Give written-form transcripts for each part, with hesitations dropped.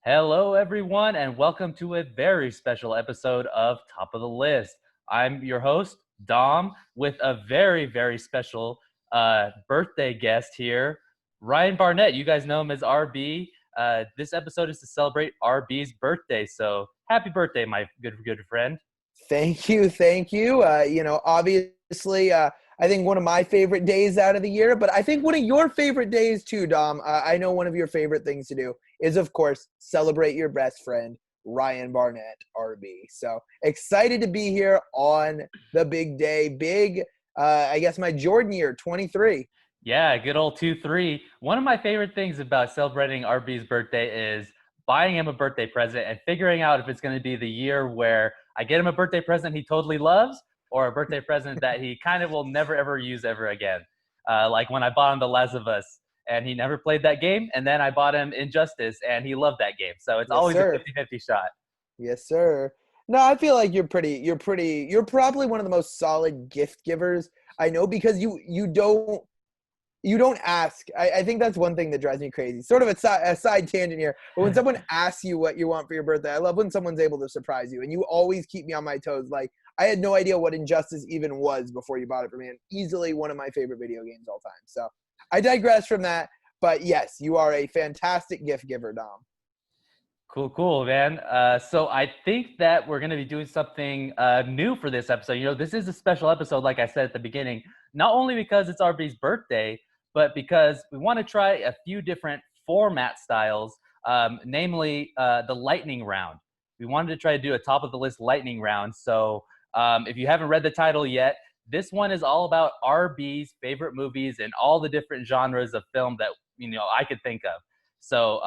Hello, everyone, and welcome to a very special episode of Top of the List. I'm your host, Dom, with a very, very special birthday guest here, Ryan Barnett. You guys know him as RB. This episode is to celebrate RB's birthday, so happy birthday, my good friend. Thank you. Thank you. Obviously, I think one of my favorite days out of the year, but I think one of your favorite days too, Dom. I know one of your favorite things to do is, of course, celebrate your best friend, Ryan Barnett, RB. So excited to be here on the big day. I guess my Jordan year, 23. Yeah, good old 2-3. One of my favorite things about celebrating RB's birthday is buying him a birthday present and figuring out if it's going to be the year where I get him a birthday present he totally loves or a birthday present that he kind of will never ever use ever again. Like when I bought him The Last of Us and he never played that game, and then I bought him Injustice and he loved that game. So it's Yes, always a sir. 50-50 shot. Yes, sir. No, I feel like you're probably one of the most solid gift givers I know because you don't ask. I think that's one thing that drives me crazy. Sort of a side tangent here. But when someone asks you what you want for your birthday, I love when someone's able to surprise you. And you always keep me on my toes. Like, I had no idea what Injustice even was before you bought it for me. And easily one of my favorite video games all time. So I digress from that. But yes, you are a fantastic gift giver, Dom. Cool, man. So I think that we're going to be doing something new for this episode. You know, this is a special episode, like I said at the beginning, not only because it's RB's birthday, but because we want to try a few different format styles, namely the lightning round. We wanted to try to do a top of the list lightning round. So if you haven't read the title yet, this one is all about RB's favorite movies and all the different genres of film that I could think of. So,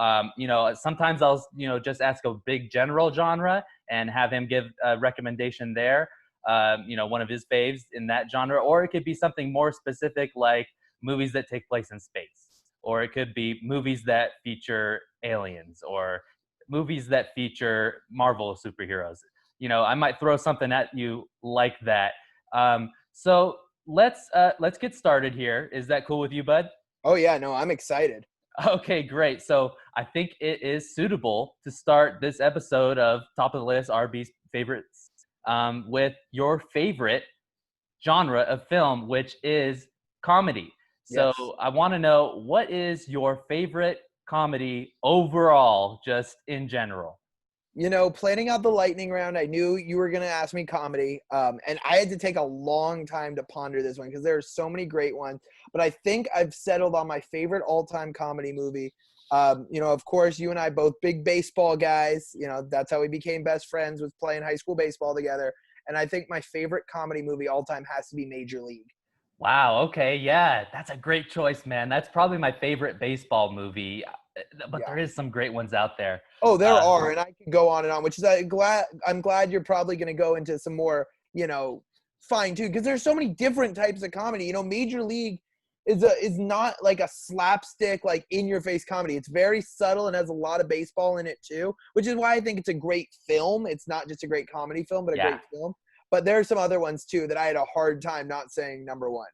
sometimes I'll, just ask a big general genre and have him give a recommendation there, one of his faves in that genre. Or it could be something more specific like movies that take place in space. Or it could be movies that feature aliens or movies that feature Marvel superheroes. I might throw something at you like that. So let's get started here. Is that cool with you, bud? Oh, yeah. No, I'm excited. Okay, great. So I think it is suitable to start this episode of Top of the List, RB's favorites, with your favorite genre of film, which is comedy. So Yes. I want to know, what is your favorite comedy overall, just in general? Planning out the lightning round, I knew you were going to ask me comedy. And I had to take a long time to ponder this one because there are so many great ones. But I think I've settled on my favorite all-time comedy movie. Of course, you and I both big baseball guys. That's how we became best friends, was playing high school baseball together. And I think my favorite comedy movie all time has to be Major League. Wow, okay, yeah, that's a great choice, man. That's probably my favorite baseball movie, but Yeah. there is some great ones out there. Oh, there Uh, are, and I could go on and on, which is I'm glad you're probably going to go into some more, fine too, because there's so many different types of comedy. Major League is not like a slapstick, like in your face comedy. It's very subtle and has a lot of baseball in it too, which is why I think it's a great film. It's not just a great comedy film, but a yeah. great film. But there are some other ones too that I had a hard time not saying number one.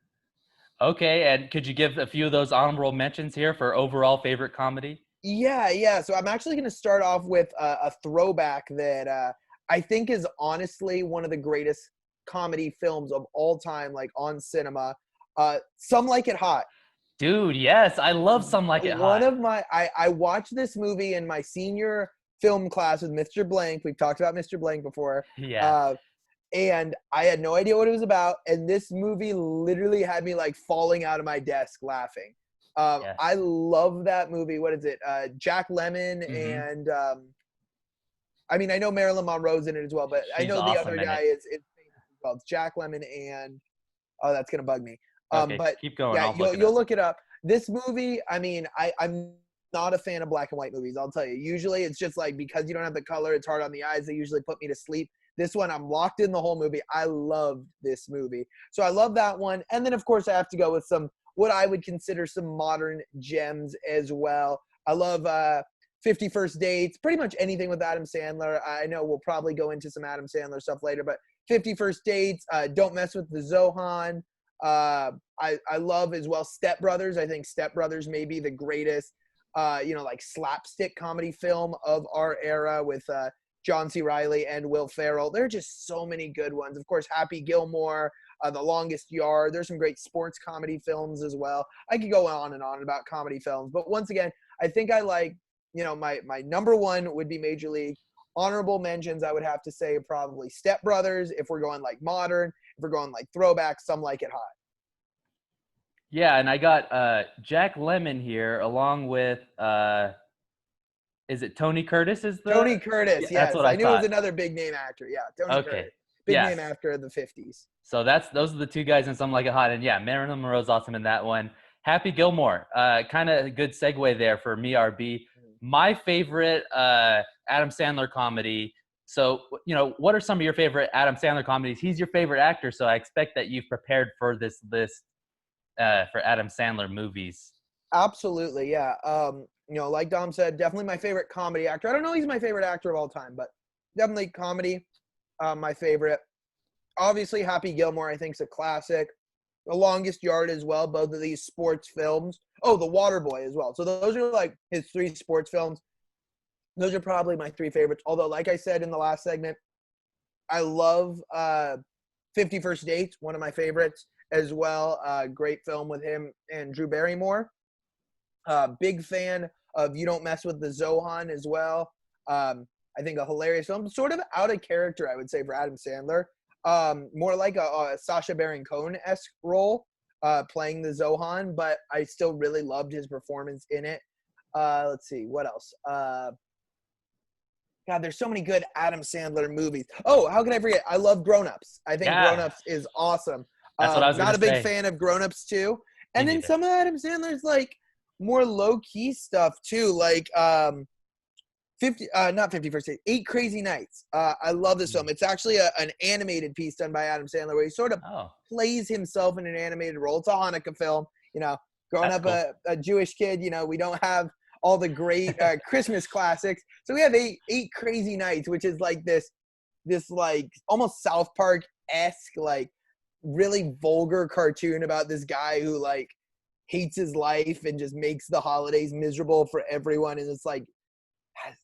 Okay, and could you give a few of those honorable mentions here for overall favorite comedy? Yeah. So I'm actually going to start off with a throwback that I think is honestly one of the greatest comedy films of all time, like on cinema. Some Like It Hot. Dude, yes, I love Some Like It One Hot. of my, I watched this movie in my senior film class with Mr. Blank. We've talked about Mr. Blank before. Yeah, Uh, and I had no idea what it was about. And this movie literally had me like falling out of my desk laughing. yeah. I love that movie. What is it? Jack Lemmon Hmm. and I know Marilyn Monroe's in it as well, but I She's know the awesome other in guy it. is famous as well. It's Jack Lemmon and oh, that's gonna bug me. Okay, But keep going. yeah, I'll look it you'll up. look it up. This movie, I'm not a fan of black and white movies. I'll tell you. Usually, it's just like because you don't have the color, it's hard on the eyes. They usually put me to sleep. This one, I'm locked in the whole movie. I love this movie, so I love that one. And then, of course, I have to go with some what I would consider some modern gems as well. I love 50 First Dates, pretty much anything with Adam Sandler. I know we'll probably go into some Adam Sandler stuff later, but 50 First Dates, Don't Mess with the Zohan. I love as well Step Brothers. I think Step Brothers may be the greatest like slapstick comedy film of our era with John C. Reilly and Will Ferrell. There are just so many good ones. Of course, Happy Gilmore, The Longest Yard. There's some great sports comedy films as well. I could go on and on about comedy films, but once again, I think I like, my number one would be Major League. Honorable mentions, I would have to say probably Step Brothers. If we're going like modern, if we're going like throwback, Some Like It Hot. Yeah, and I got Jack Lemmon here along with is it Tony Curtis is the Tony Curtis, Yeah, yes. that's what I I knew it was thought. another big name actor. Yeah, Tony Okay. Curtis. Big Yes. name actor of the 50s. So those are the two guys in Some Like It Hot, and yeah, Marilyn Monroe's awesome in that one. Happy Gilmore, kind of a good segue there for me, RB. My favorite Adam Sandler comedy. So, what are some of your favorite Adam Sandler comedies? He's your favorite actor, so I expect that you've prepared for this list for Adam Sandler movies. Absolutely, yeah. Like Dom said, definitely my favorite comedy actor. I don't know if he's my favorite actor of all time, but definitely comedy, my favorite. Obviously, Happy Gilmore, I think, is a classic. The Longest Yard as well, both of these sports films. Oh, The Waterboy as well. So those are like his three sports films. Those are probably my three favorites. Although, like I said in the last segment, I love 50 First Dates, one of my favorites as well. Great film with him and Drew Barrymore. Big fan of You Don't Mess with the Zohan as well. I think a hilarious film, sort of out of character, I would say, for Adam Sandler. More like a Sacha Baron Cohen-esque role, playing the Zohan, but I still really loved his performance in it. Let's see, what else? God, there's so many good Adam Sandler movies. Oh, how could I forget? I love Grown Ups. I think Grown Ups is awesome. That's what I was not a big say. fan of Grown Ups too. And Me then neither. some of Adam Sandler's like more low key stuff too, like 50 First Dates, 8 Crazy Nights. I love this film. It's actually an animated piece done by Adam Sandler where he sort of plays himself in an animated role. It's a Hanukkah film. Growing That's up cool. a Jewish kid, we don't have all the great Christmas classics. So we have eight Crazy Nights, which is like this like almost South Park-esque, like really vulgar cartoon about this guy who like hates his life and just makes the holidays miserable for everyone. And it's like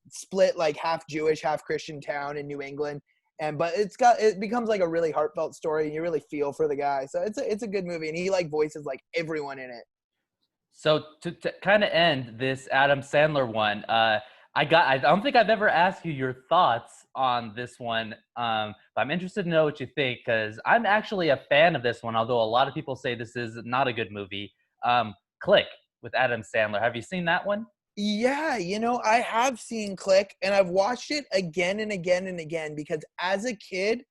split like half Jewish, half Christian town in New England. But it becomes like a really heartfelt story and you really feel for the guy. So it's a good movie. And he like voices like everyone in it. So to kind of end this Adam Sandler one, I don't think I've ever asked you your thoughts on this one. But I'm interested to know what you think because I'm actually a fan of this one, although a lot of people say this is not a good movie. Click with Adam Sandler. Have you seen that one? Yeah, I have seen Click and I've watched it again and again and again because as a kid,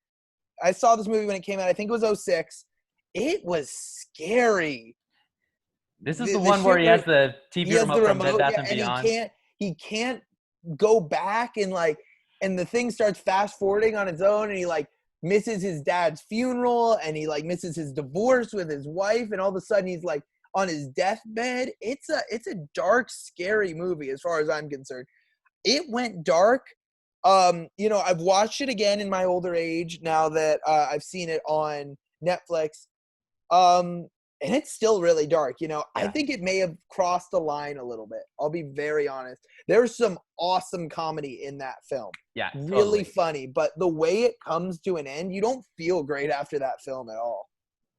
I saw this movie when it came out. I think it was 2006. It was scary. This is the one where he has the TV remote from Bed Bath and Beyond. He can't go back and the thing starts fast forwarding on its own and he like misses his dad's funeral and he like misses his divorce with his wife and all of a sudden he's like on his deathbed. It's a dark, scary movie as far as I'm concerned. It went dark. I've watched it again in my older age now that I've seen it on Netflix. And it's still really dark. I think it may have crossed the line a little bit. I'll be very honest. There's some awesome comedy in that film. Yeah, really funny. But the way it comes to an end, you don't feel great after that film at all.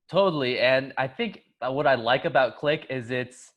Totally. And I think what I like about Click is it's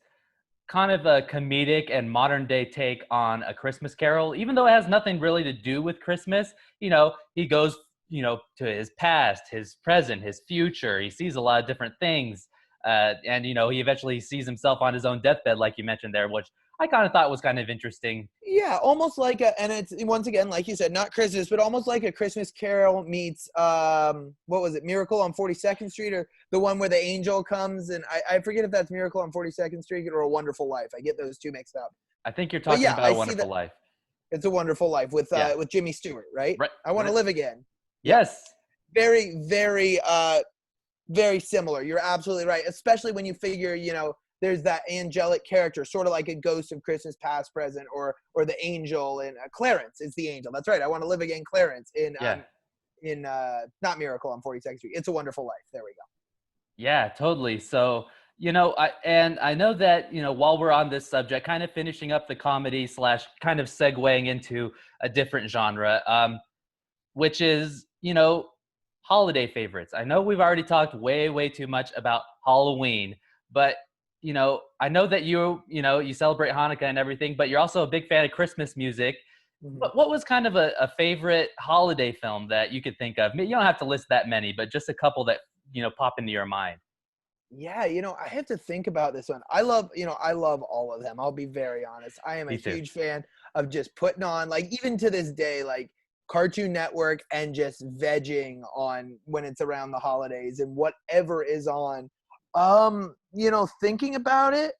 kind of a comedic and modern day take on A Christmas Carol, even though it has nothing really to do with Christmas. He goes, to his past, his present, his future. He sees a lot of different things. And he eventually sees himself on his own deathbed, like you mentioned there, which I kind of thought was kind of interesting. Yeah, almost like and it's once again, like you said, not Christmas, but almost like A Christmas Carol meets what was it, Miracle on 42nd Street, or the one where the angel comes, and I forget if that's Miracle on 42nd Street or A Wonderful Life. I get those two mixed up. I think you're talking about A Wonderful Life. It's A Wonderful Life with Jimmy Stewart, right? I Want to Live Again. Yes. Very, very very similar. You're absolutely right, especially when you figure, there's that angelic character, sort of like a Ghost of Christmas Past, Present, or the angel in Clarence is the angel. That's right. I Want to Live Again, Clarence in not Miracle on 42nd Street. It's a Wonderful Life. There we go. Yeah, totally. So, I know that, while we're on this subject, kind of finishing up the comedy slash kind of segueing into a different genre, which is, holiday favorites. I know we've already talked way, way too much about Halloween, but, I know that you celebrate Hanukkah and everything, but you're also a big fan of Christmas music. Mhm. What was kind of a favorite holiday film that you could think of? You don't have to list that many, but just a couple that, pop into your mind. Yeah, I have to think about this one. I love all of them. I'll be very honest. I am a Me too. huge fan of just putting on, like, even to this day, like Cartoon Network and just vegging on when it's around the holidays and whatever is on. Thinking about it,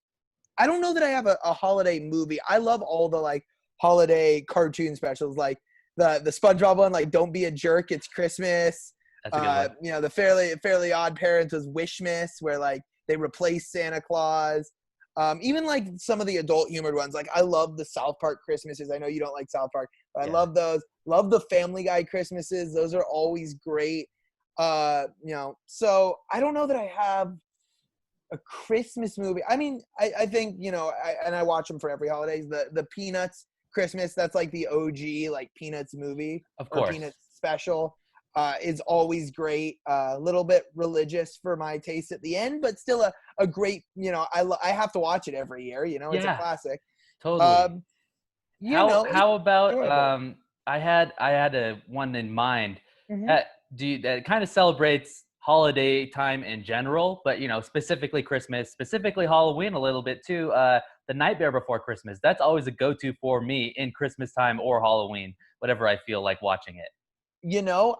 I don't know that I have a holiday movie. I love all the like holiday cartoon specials, like the SpongeBob one, like Don't Be a Jerk, It's Christmas. That's a good one. The Fairly Odd Parents was Wishmas, where like they replaced Santa Claus. Even like some of the adult humored ones, like I love the South Park Christmases. I know you don't like South Park, but I Yeah. love those. Love the Family Guy Christmases. Those are always great. So I don't know that I have a Christmas movie. I mean, I think, I watch them for every holidays. The Peanuts Christmas, that's like the OG like Peanuts movie Of or course. Peanuts special, is always great. A little bit religious for my taste at the end, but still a great, I have to watch it every year. It's a Yeah, classic. totally. Um, it's How about enjoyable. I had a one in mind Hmm. that that kind of celebrates holiday time in general, but specifically Christmas, specifically Halloween a little bit too. The Nightmare Before Christmas. That's always a go-to for me in Christmas time or Halloween, whatever I feel like watching it.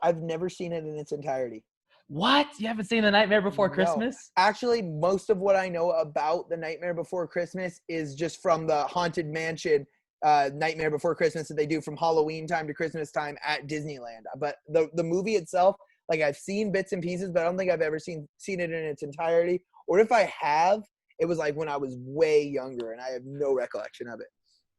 I've never seen it in its entirety. What? You haven't seen The Nightmare Before No. Christmas? Actually, most of what I know about The Nightmare Before Christmas is just from the Haunted Mansion Nightmare Before Christmas that they do from Halloween time to Christmas time at Disneyland. But the movie itself, like I've seen bits and pieces, but I don't think I've ever seen it in its entirety. Or if I have, it was like when I was way younger and I have no recollection of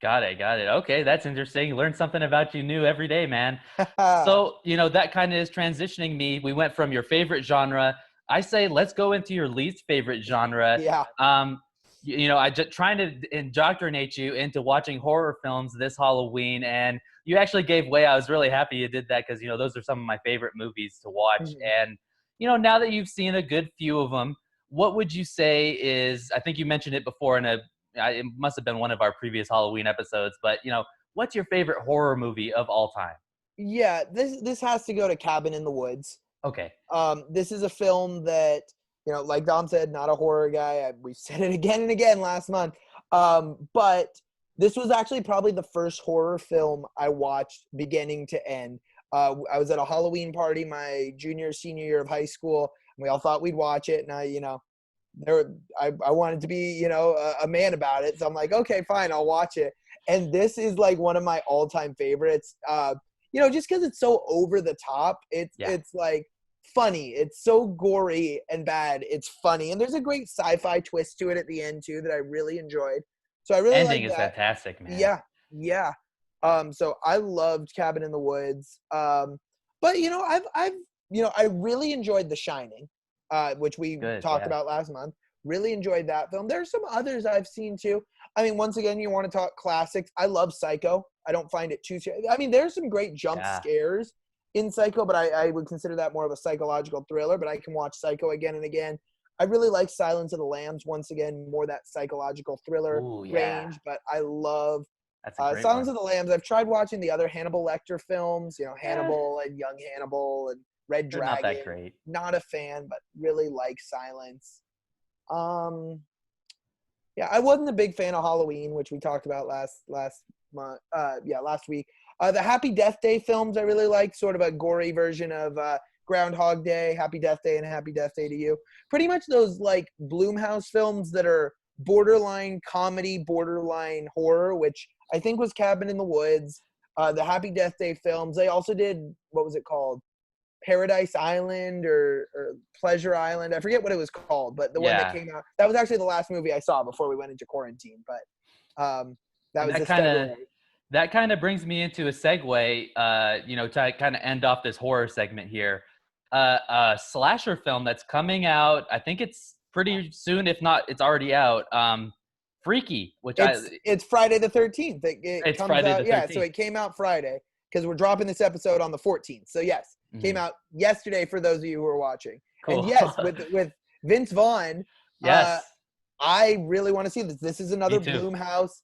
Got it. Got it. Okay, that's interesting. Learn something about you new every day, man. it. So, that kind of is transitioning me. We went from your favorite genre. I say let's go into your least favorite genre. Yeah. I just trying to indoctrinate you into watching horror films this Halloween, and you actually gave way. I was really happy you did that because those are some of my favorite movies to watch. Mhm. And now that you've seen a good few of them, what would you say is? I think you mentioned it before it must have been one of our previous Halloween episodes, but what's your favorite horror movie of all time? Yeah, this has to go to Cabin in the Woods. Okay. This is a film that, like Dom said, not a horror guy. We said it again and again last month. But this was actually probably the first horror film I watched beginning to end. I was at a Halloween party my senior year of high school, and we all thought we'd watch it. And I wanted to be, a man about it. So I'm like, okay, fine, I'll watch it. And this is like one of my all-time favorites. Just because it's so over the top, Yeah. it's like funny. It's so gory and bad. It's funny, and there's a great sci-fi twist to it at the end too that I really enjoyed. So I really Ending like is that. fantastic, man. Yeah, yeah. So I loved Cabin in the Woods. But I really enjoyed The Shining, which we Good. talked Yeah. about last month. Really enjoyed that film. There's some others I've seen too. I mean, once again, you want to talk classics. I love Psycho. I don't find it too scary. I mean, there's some great jump Yeah. scares in Psycho, but I would consider that more of a psychological thriller. But I can watch Psycho again and again. I really like Silence of the Lambs. Once again, more that psychological thriller Ooh, yeah. range. But I love That's a great Silence one. of the Lambs. I've tried watching the other Hannibal Lecter films, Eh, Hannibal and Young Hannibal and Red they're not that Dragon. great. Not a fan, but really like Silence. Um, yeah, I wasn't a big fan of Halloween, which we talked about last month. Last week. The Happy Death Day films I really like, sort of a gory version of Groundhog Day, Happy Death Day, and Happy Death Day to You. Pretty much those like Bloomhouse films that are borderline comedy, borderline horror, which I think was Cabin in the Woods. The Happy Death Day films. They also did, what was it called? Paradise Island or Pleasure Island. I forget what it was called, but the one that Yeah. came out, that was actually the last movie I saw before we went into quarantine. But that And was that this kind of February. that kind of brings me into a segue, to kind of end off this horror segment here. A slasher film that's coming out. I think it's pretty soon, if not, it's already out. Freaky, which It's Friday the 13th. It it's comes Friday the out. Yeah, so 13th. it came out Friday because we're dropping this episode on the 14th. So yes, came Mhm. out yesterday for those of you who are watching. And Cool. yes, with Vince Vaughn, Yes, I really want to see this. This is me another too. Blumhouse,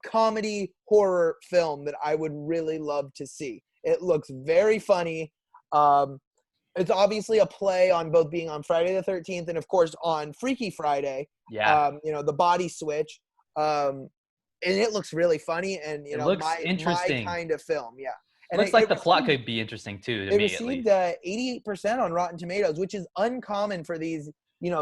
comedy horror film that I would really love to see. It looks very funny. It's obviously a play on both being on Friday the 13th and of course on Freaky Friday. Yeah, The body switch. And it looks really funny and it looks my interesting. kind of film. Yeah. And Looks like the plot could be interesting too, to it me at received least. 88% on Rotten Tomatoes, which is uncommon for these,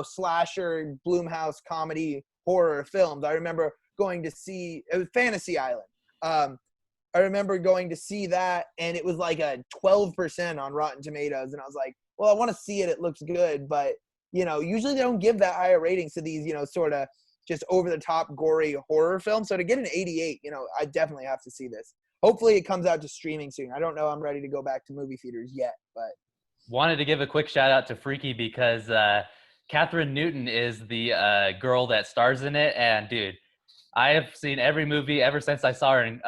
slasher Blumhouse comedy horror films. I remember going to see it was Fantasy Island. I remember going to see that, and it was like a 12% on Rotten Tomatoes, and I was like, well, I want to see it. It looks good, but usually they don't give that higher ratings to these, sort of just over the top gory horror films. So to get an 88, I definitely have to see this. Hopefully it comes out to streaming soon. I don't know. I'm ready to go back to movie theaters yet, but Wanted to give a quick shout out to Freaky because Catherine Newton is the girl that stars in it, and dude, I have seen every movie ever since I saw her in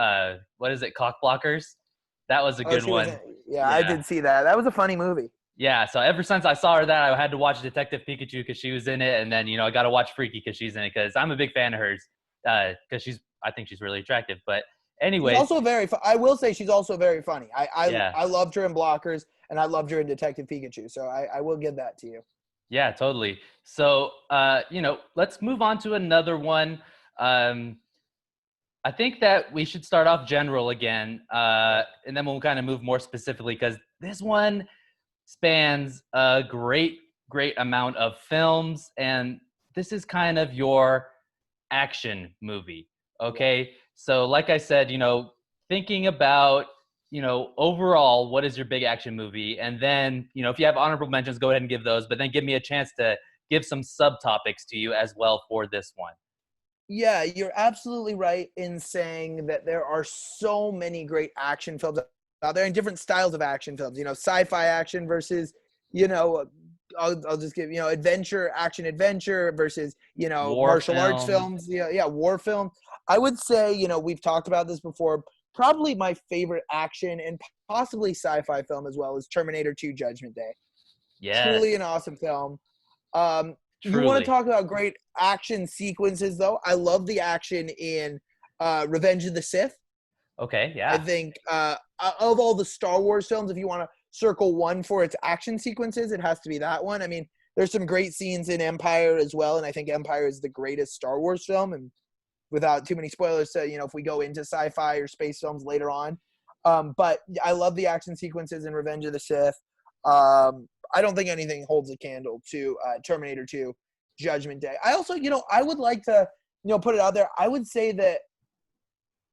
what is it, Cock Blockers? That was a good she was one. yeah, I did see that. That was a funny movie. Yeah, so ever since I saw her that, I had to watch Detective Pikachu because she was in it, and then I got to watch Freaky because she's in it because I'm a big fan of hers because I think she's really attractive. But anyways, she's also I will say she's also very funny. Yeah. I loved her in Blockers, and I loved her in Detective Pikachu. So I will give that to you. Yeah, totally. So let's move on to another one. I think that we should start off general again, and then we'll kind of move more specifically because this one spans a great amount of films, and this is kind of your action movie. Okay, so like I said, thinking about overall, what is your big action movie, and then if you have honorable mentions, go ahead and give those, but then give me a chance to give some subtopics to you as well for this one. Yeah, you're absolutely right in saying that there are so many great action films out there and different styles of action films. Sci-fi action versus, I'll just give adventure versus War martial arts films. Yeah, war film. I would say we've talked about this before. Probably my favorite action and possibly sci-fi film as well is Terminator 2: Judgment Day. Yes. Truly an awesome film. Truly. You want to talk about great action sequences, though? I love the action in Revenge of the Sith. Okay, yeah. I think of all the Star Wars films, if you want to circle one for its action sequences, it has to be that one. I mean, there's some great scenes in Empire as well, and I think Empire is the greatest Star Wars film. And without too many spoilers, so if we go into sci-fi or space films later on, but I love the action sequences in Revenge of the Sith. I don't think anything holds a candle to Terminator 2: Judgment Day. I also, I would like to, put it out there. I would say that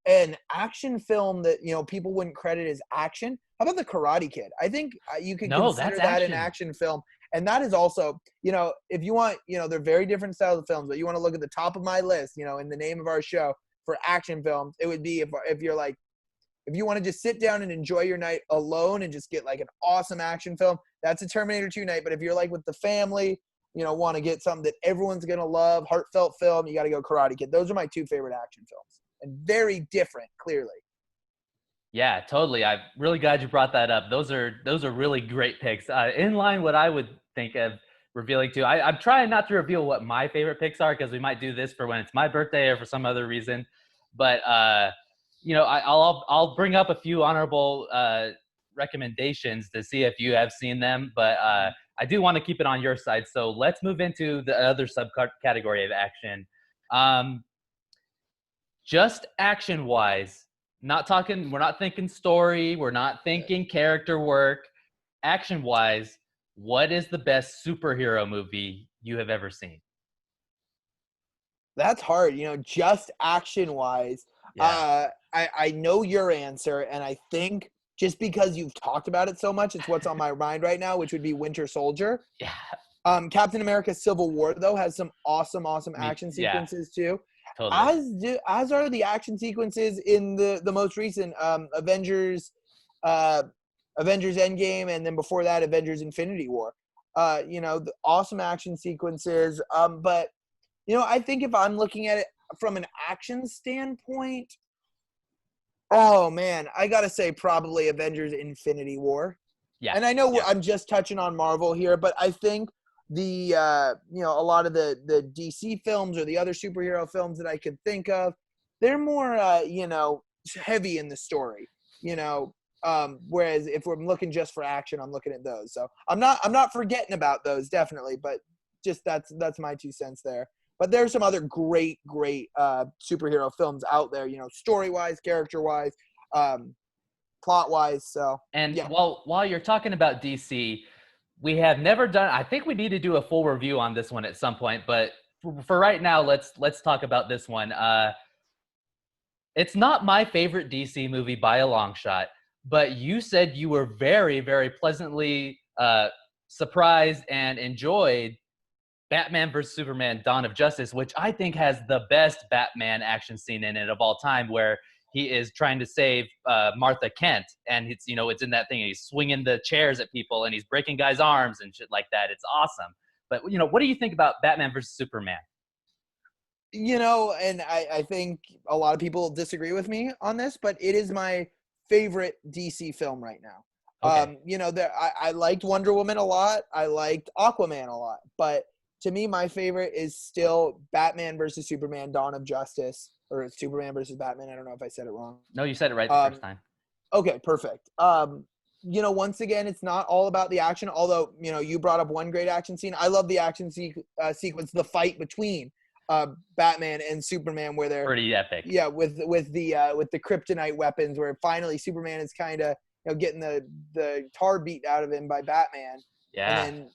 an action film that, people wouldn't credit as action. How about The Karate Kid? I think you could consider that an action film. And that is also, if you want, they're very different styles of films, but you want to look at the top of my list, in the name of our show for action films, it would be if you're like, if you want to just sit down and enjoy your night alone and just get like an awesome action film, that's a Terminator 2 night. But if you're like with the family, want to get something that everyone's going to love, heartfelt film, you got to go Karate Kid. Those are my two favorite action films, and very different, clearly. Yeah, totally. I'm really glad you brought that up. Those are really great picks. In line, what I would think of revealing too. I'm trying not to reveal what my favorite picks are because we might do this for when it's my birthday or for some other reason. But I'll bring up a few honorable recommendations to see if you have seen them. But I do want to keep it on your side. So let's move into the other subcategory of action. Just action-wise. We're not thinking story. We're not thinking character work. Action-wise, what is the best superhero movie you have ever seen? That's hard. Just action-wise. Yeah. I know your answer, and I think just because you've talked about it so much, it's what's on my mind right now, which would be Winter Soldier. Yeah. Captain America: Civil War, though, has some awesome action sequences too. Totally. As are the action sequences in the most recent Avengers Endgame, and then before that, Avengers Infinity War. The awesome action sequences. But I think if I'm looking at it from an action standpoint, oh man, I gotta say probably Avengers: Infinity War. Yeah. And I know Yeah. I'm just touching on Marvel here, but I think a lot of the DC films or the other superhero films that I could think of, they're more heavy in the story. Whereas if we're looking just for action, I'm looking at those. So I'm not forgetting about those, definitely, but just that's my 2 cents there. But there's some other great superhero films out there, story wise, character wise, plot wise. So And yeah. while you're talking about DC, we have never done. I think we need to do a full review on this one at some point. But for right now, let's talk about this one. It's not my favorite DC movie by a long shot, but you said you were very, very pleasantly surprised and enjoyed Batman vs Superman: Dawn of Justice, which I think has the best Batman action scene in it of all time, where he is trying to save Martha Kent, and it's in that thing. And he's swinging the chairs at people, and he's breaking guys' arms and shit like that. It's awesome. But what do you think about Batman vs Superman? And I think a lot of people disagree with me on this, but it is my favorite DC film right now. Okay. I liked Wonder Woman a lot. I liked Aquaman a lot, but to me, my favorite is still Batman versus Superman: Dawn of Justice, or Superman versus Batman. I don't know if I said it wrong. No, you said it right the first time. Okay, perfect. Once again, it's not all about the action, although, you brought up one great action scene. I love the action sequence, the fight between Batman and Superman, where they're Pretty epic. yeah, with the kryptonite weapons, where finally Superman is kind of getting the tar beat out of him by Batman. Yeah. And then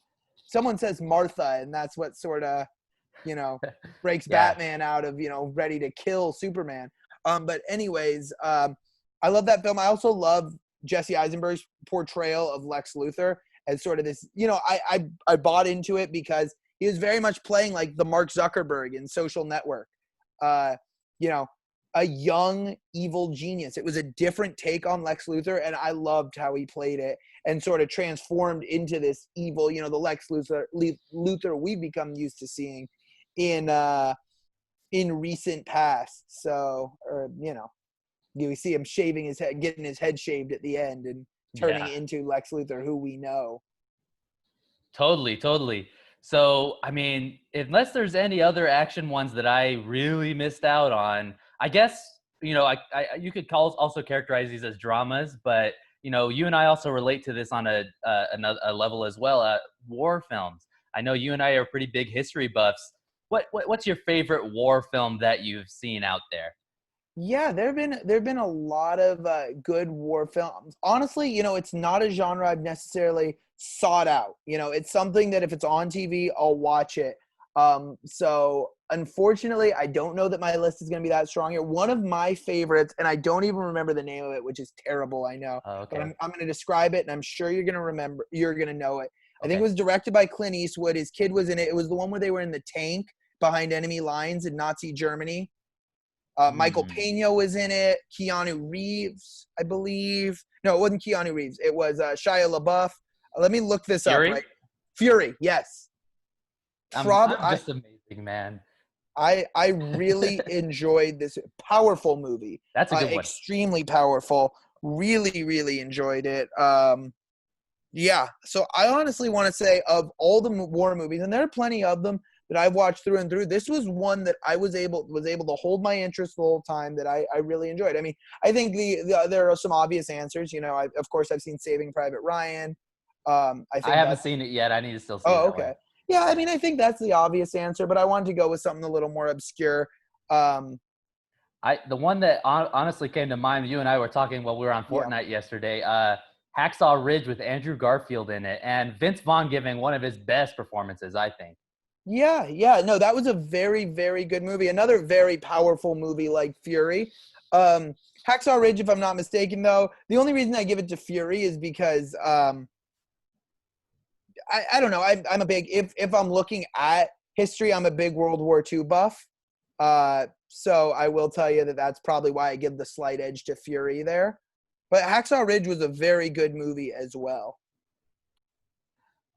someone says Martha, and that's what sort of breaks Yeah. Batman out of ready to kill Superman. But anyways, I love that film. I also love Jesse Eisenberg's portrayal of Lex Luthor as sort of this. I bought into it because he was very much playing like the Mark Zuckerberg in Social Network. A young evil genius. It was a different take on Lex Luthor, and I loved how he played it and sort of transformed into this evil, the Lex Luthor we've become used to seeing in recent past. So, we see him shaving his head, getting his head shaved at the end, and turning into Lex Luthor, who we know. Totally. So, I mean, unless there's any other action ones that I really missed out on, I guess, you could also characterize these as dramas, but, you and I also relate to this on a level as well, war films. I know you and I are pretty big history buffs. What's your favorite war film that you've seen out there? Yeah, there've been a lot of good war films. Honestly, it's not a genre I've necessarily sought out. It's something that if it's on TV, I'll watch it. So unfortunately, I don't know that my list is going to be that strong here. One of my favorites, and I don't even remember the name of it, which is terrible, I know. Oh, okay. But I'm going to describe it, and I'm sure you're going to remember. You're going to know it. I think Okay. it was directed by Clint Eastwood. His kid was in it. It was the one where they were in the tank behind enemy lines in Nazi Germany. Michael Pena was in it. Keanu Reeves, I believe. No, it wasn't Keanu Reeves. It was Shia LaBeouf. Let me look this Fury? up. Right? Fury, yes. I'm just amazing, man. I really enjoyed this powerful movie. That's a good one. Extremely powerful. Really, really enjoyed it. Yeah. So I honestly want to say, of all the war movies, and there are plenty of them that I've watched through and through, this was one that I was able to hold my interest the whole time, that I really enjoyed. I mean, I think there are some obvious answers. Of course, I've seen Saving Private Ryan. I haven't seen it yet. I need to still see it. Oh, okay. One. Yeah, I mean, I think that's the obvious answer, but I wanted to go with something a little more obscure. The one that honestly came to mind, you and I were talking while we were on Fortnite yesterday, Hacksaw Ridge with Andrew Garfield in it, and Vince Vaughn giving one of his best performances, I think. Yeah. No, that was a very, very good movie. Another very powerful movie like Fury. Hacksaw Ridge, if I'm not mistaken, though, the only reason I give it to Fury is because I don't know. I'm a big, if I'm looking at history, I'm a big World War II buff. So I will tell you that that's probably why I give the slight edge to Fury there. But Hacksaw Ridge was a very good movie as well.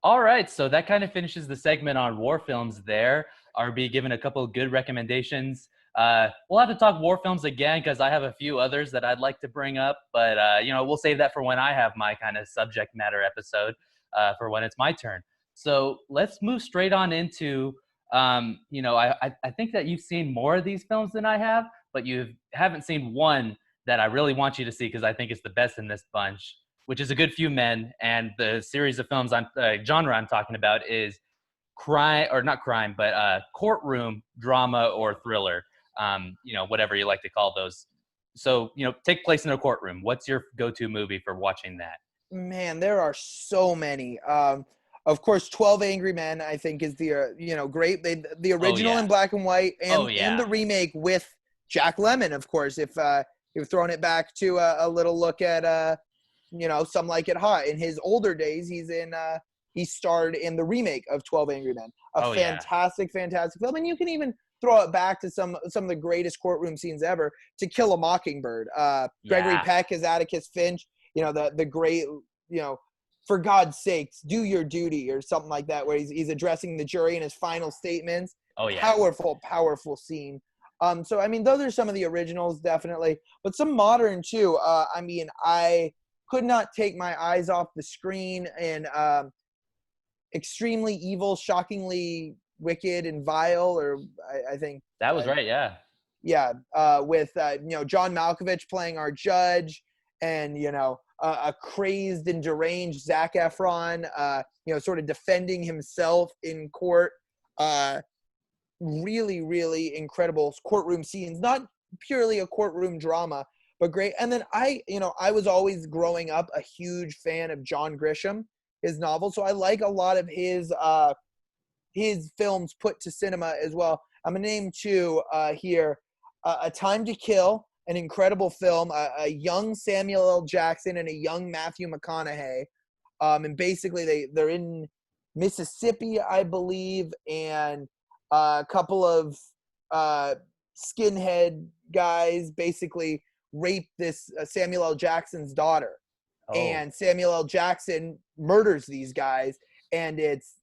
All right, so that kind of finishes the segment on war films there. RB given a couple of good recommendations. We'll have to talk war films again because I have a few others that I'd like to bring up, but we'll save that for when I have my kind of subject matter episode for when it's my turn. So let's move straight on into, I think that you've seen more of these films than I have, but you haven't seen one that I really want you to see because I think it's the best in this bunch, which is A Good Few Men. And the series of films genre I'm talking about is crime, or not crime, but courtroom drama or thriller, whatever you like to call those. So, take place in a courtroom. What's your go-to movie for watching that? Man, there are so many. Of course, 12 Angry Men, I think, is the great. The Oh, original yeah. in black and white, Oh, and yeah. the remake with Jack Lemmon, of course. If you've thrown it back to a little look at Some Like It Hot. In his older days, he starred in the remake of 12 Angry Men. A Oh, yeah. fantastic, fantastic film. And you can even throw it back to some of the greatest courtroom scenes ever, To Kill a Mockingbird. Gregory Yeah. Peck as Atticus Finch, the great, for God's sakes, do your duty, or something like that, where he's addressing the jury in his final statements. Oh, yeah. Powerful, powerful scene. So I mean, those are some of the originals, definitely, but some modern too. I could not take my eyes off the screen, and Extremely Evil, Shockingly Wicked and Vile, or I think That was right, yeah. yeah, with John Malkovich playing our judge, and a crazed and deranged Zac Efron, sort of defending himself in court. Really, really incredible courtroom scenes. Not purely a courtroom drama, but great. And then I was always growing up a huge fan of John Grisham, his novel. So I like a lot of his films put to cinema as well. I'm gonna name two here. A Time to Kill, an incredible film. A young Samuel L. Jackson and a young Matthew McConaughey, and basically they're in Mississippi, I believe, and a couple of skinhead guys basically rape this Samuel L. Jackson's daughter, Oh, and Samuel L. Jackson murders these guys, and it's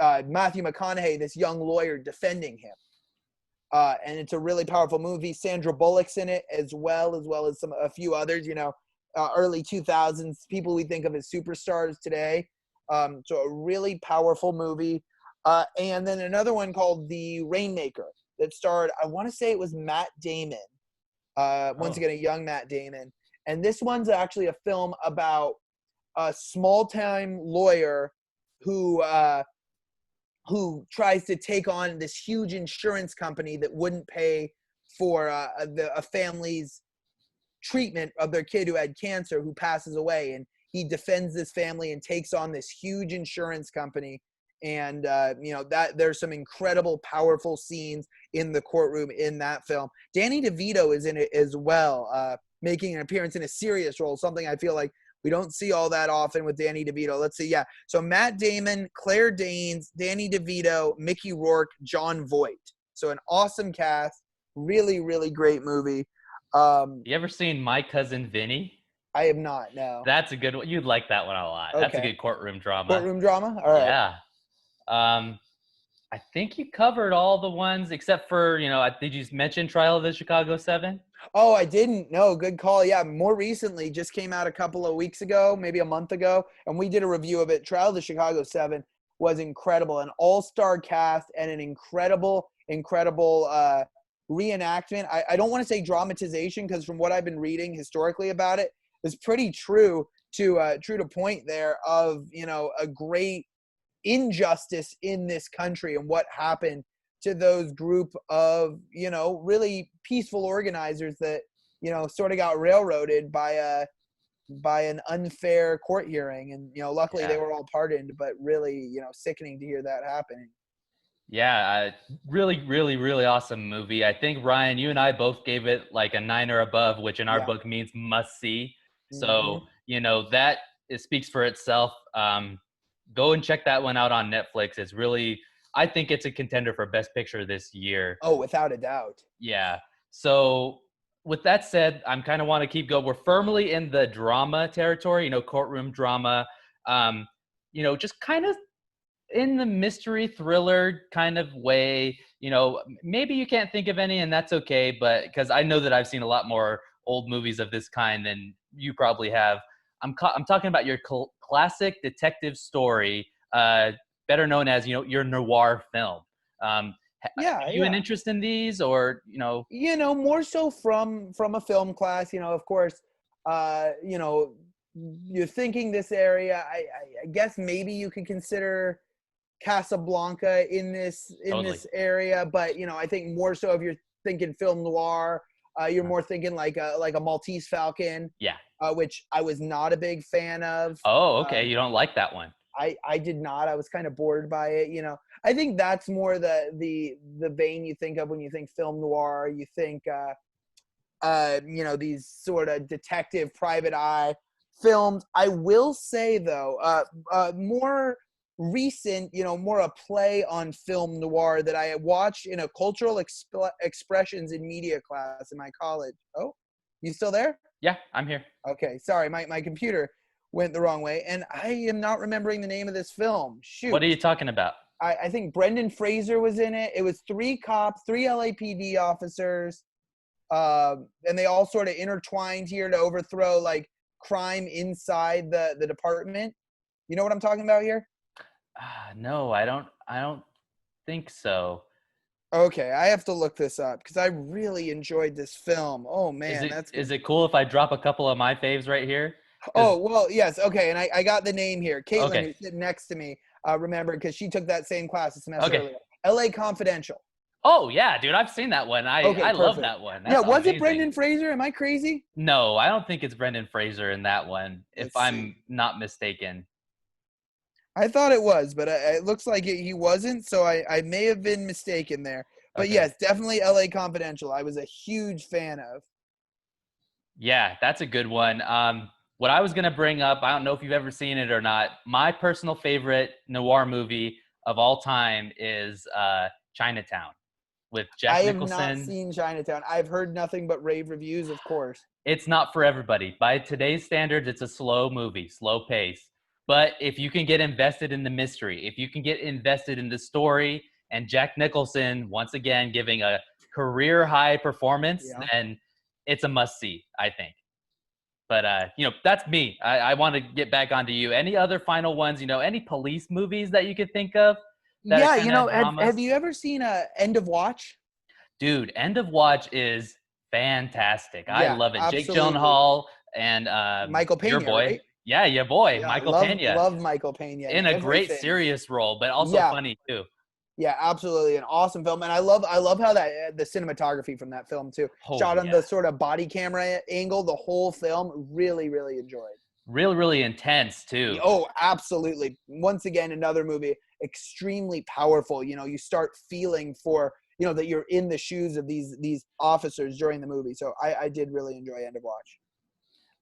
Matthew McConaughey, this young lawyer, defending him. And it's a really powerful movie. Sandra Bullock's in it as well as a few others. Early 2000s people we think of as superstars today. So a really powerful movie. And then another one called The Rainmaker that starred, I want to say it was Matt Damon. Once again, a young Matt Damon. And this one's actually a film about a small-time lawyer who tries to take on this huge insurance company that wouldn't pay for a family's treatment of their kid who had cancer, who passes away. And he defends this family and takes on this huge insurance company. And that there's some incredible, powerful scenes in the courtroom in that film. Danny DeVito is in it as well, making an appearance in a serious role, something I feel like we don't see all that often with Danny DeVito. Let's see, yeah. So Matt Damon, Claire Danes, Danny DeVito, Mickey Rourke, John Voight. So an awesome cast. Really, really great movie. you ever seen My Cousin Vinny? I have not, no. That's a good one. You'd like that one a lot. Okay. That's a good courtroom drama. Courtroom drama? All right. Yeah. I think you covered all the ones except for, did you mention Trial of the Chicago 7? Oh, I didn't. No, good call. Yeah, more recently, just came out a couple of weeks ago, maybe a month ago, and we did a review of it. Trial of the Chicago 7 was incredible. An all-star cast and an incredible reenactment. I don't want to say dramatization, because from what I've been reading historically about it, it's pretty true to point there of, a great injustice in this country and what happened to those group of, really peaceful organizers that, sort of got railroaded by an unfair court hearing. And, luckily they were all pardoned, but really, sickening to hear that happening. Yeah, really, really, really awesome movie. I think, Ryan, you and I both gave it like a 9 or above, which in our book means must see. So, that it speaks for itself. Go and check that one out on Netflix. It's really, I think it's a contender for Best Picture this year. Oh, without a doubt. Yeah. So with that said, I'm kind of want to keep going. We're firmly in the drama territory, courtroom drama. Just kind of in the mystery thriller kind of way. Maybe you can't think of any, and that's okay. But because I know that I've seen a lot more old movies of this kind than you probably have. I'm talking about your classic detective story, better known as your noir film. Have Yeah, you an yeah. interest in these, or More so from a film class. Of course, you're thinking this area. I guess maybe you could consider Casablanca in totally? this area, but I think more so if you're thinking film noir, you're more thinking like a Maltese Falcon, Yeah. which I was not a big fan of. Oh, okay. Um, You don't like that one. I did not. I was kind of bored by it. I think that's more the vein you think of when you think film noir. You think these sort of detective private eye films. I will say though, more recent, more a play on film noir that I watched in a cultural expressions in media class in my college. Oh, you still there? Yeah, I'm here. Okay, sorry, my computer went the wrong way, and I am not remembering the name of this film. What Shoot. are you talking about? I think Brendan Fraser was in it. It was three cops, three LAPD officers, and they all sort of intertwined here to overthrow like crime inside the department. You know what I'm talking about here? No, I don't. I don't think so. Okay, I have to look this up because I really enjoyed this film. Oh Is man, it that's is it cool if I drop a couple of my faves right here? Because oh well, yes, okay, and I got the name here. Caitlin, okay, who's sitting next to me, remember because she took that same class a semester okay. earlier. L.A. Confidential. Oh yeah, dude, I've seen that one. I Okay, I love perfect. that one. Yeah, That's was it amazing. Brendan Fraser? Am I crazy? No, I don't think it's Brendan Fraser in that one, if Let's see. I'm not mistaken. I thought it was, but it looks like he wasn't. So I may have been mistaken there. But Okay. yes, definitely L.A. Confidential. I was a huge fan of. Yeah, that's a good one. What I was gonna bring up, I don't know if you've ever seen it or not. My personal favorite noir movie of all time is Chinatown with I Jack have not Nicholson. seen Chinatown. I've heard nothing but rave reviews, of course. It's not for everybody. By today's standards, it's a slow movie, slow pace. But if you can get invested in the mystery, if you can get invested in the story, and Jack Nicholson once again giving a career high performance, Yeah. then it's a must see, I think. But that's me. I want to get back onto you. Any other final ones? Any police movies that you could think of that are Yeah, kind of have dramas? you ever seen End of Watch? Dude, End of Watch is fantastic. I Yeah, love it. Jake absolutely. Gyllenhaal and Michael your Pena, boy, right? yeah, your boy Yeah, Michael love Pena, love Michael Pena and in a great everything. serious role, but also Yeah, funny too. yeah, absolutely, an awesome film, and I love how that the cinematography from that film too, Oh shot on yeah, the sort of body camera angle, the whole film, really, really enjoyed. really, really intense too. Oh, absolutely. Once again, another movie extremely powerful. You start feeling for that you're in the shoes of these officers during the movie. So I did really enjoy End of Watch.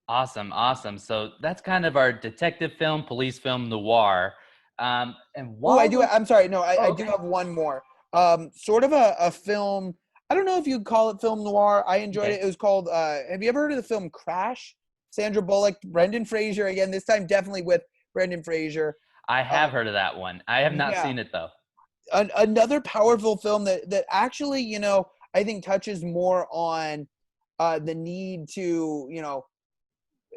Awesome, awesome. So that's kind of our detective film, police film, noir. And Oh, I while do. we're I'm sorry. No, I oh, do okay, have one more. Sort of a film. I don't know if you'd call it film noir. I enjoyed okay, it. It was called. Have you ever heard of the film Crash? Sandra Bullock, Brendan Fraser. Again, this time definitely with Brendan Fraser. I Uh, have heard of that one. I have not yeah, seen it though. another powerful film that actually I think touches more on the need to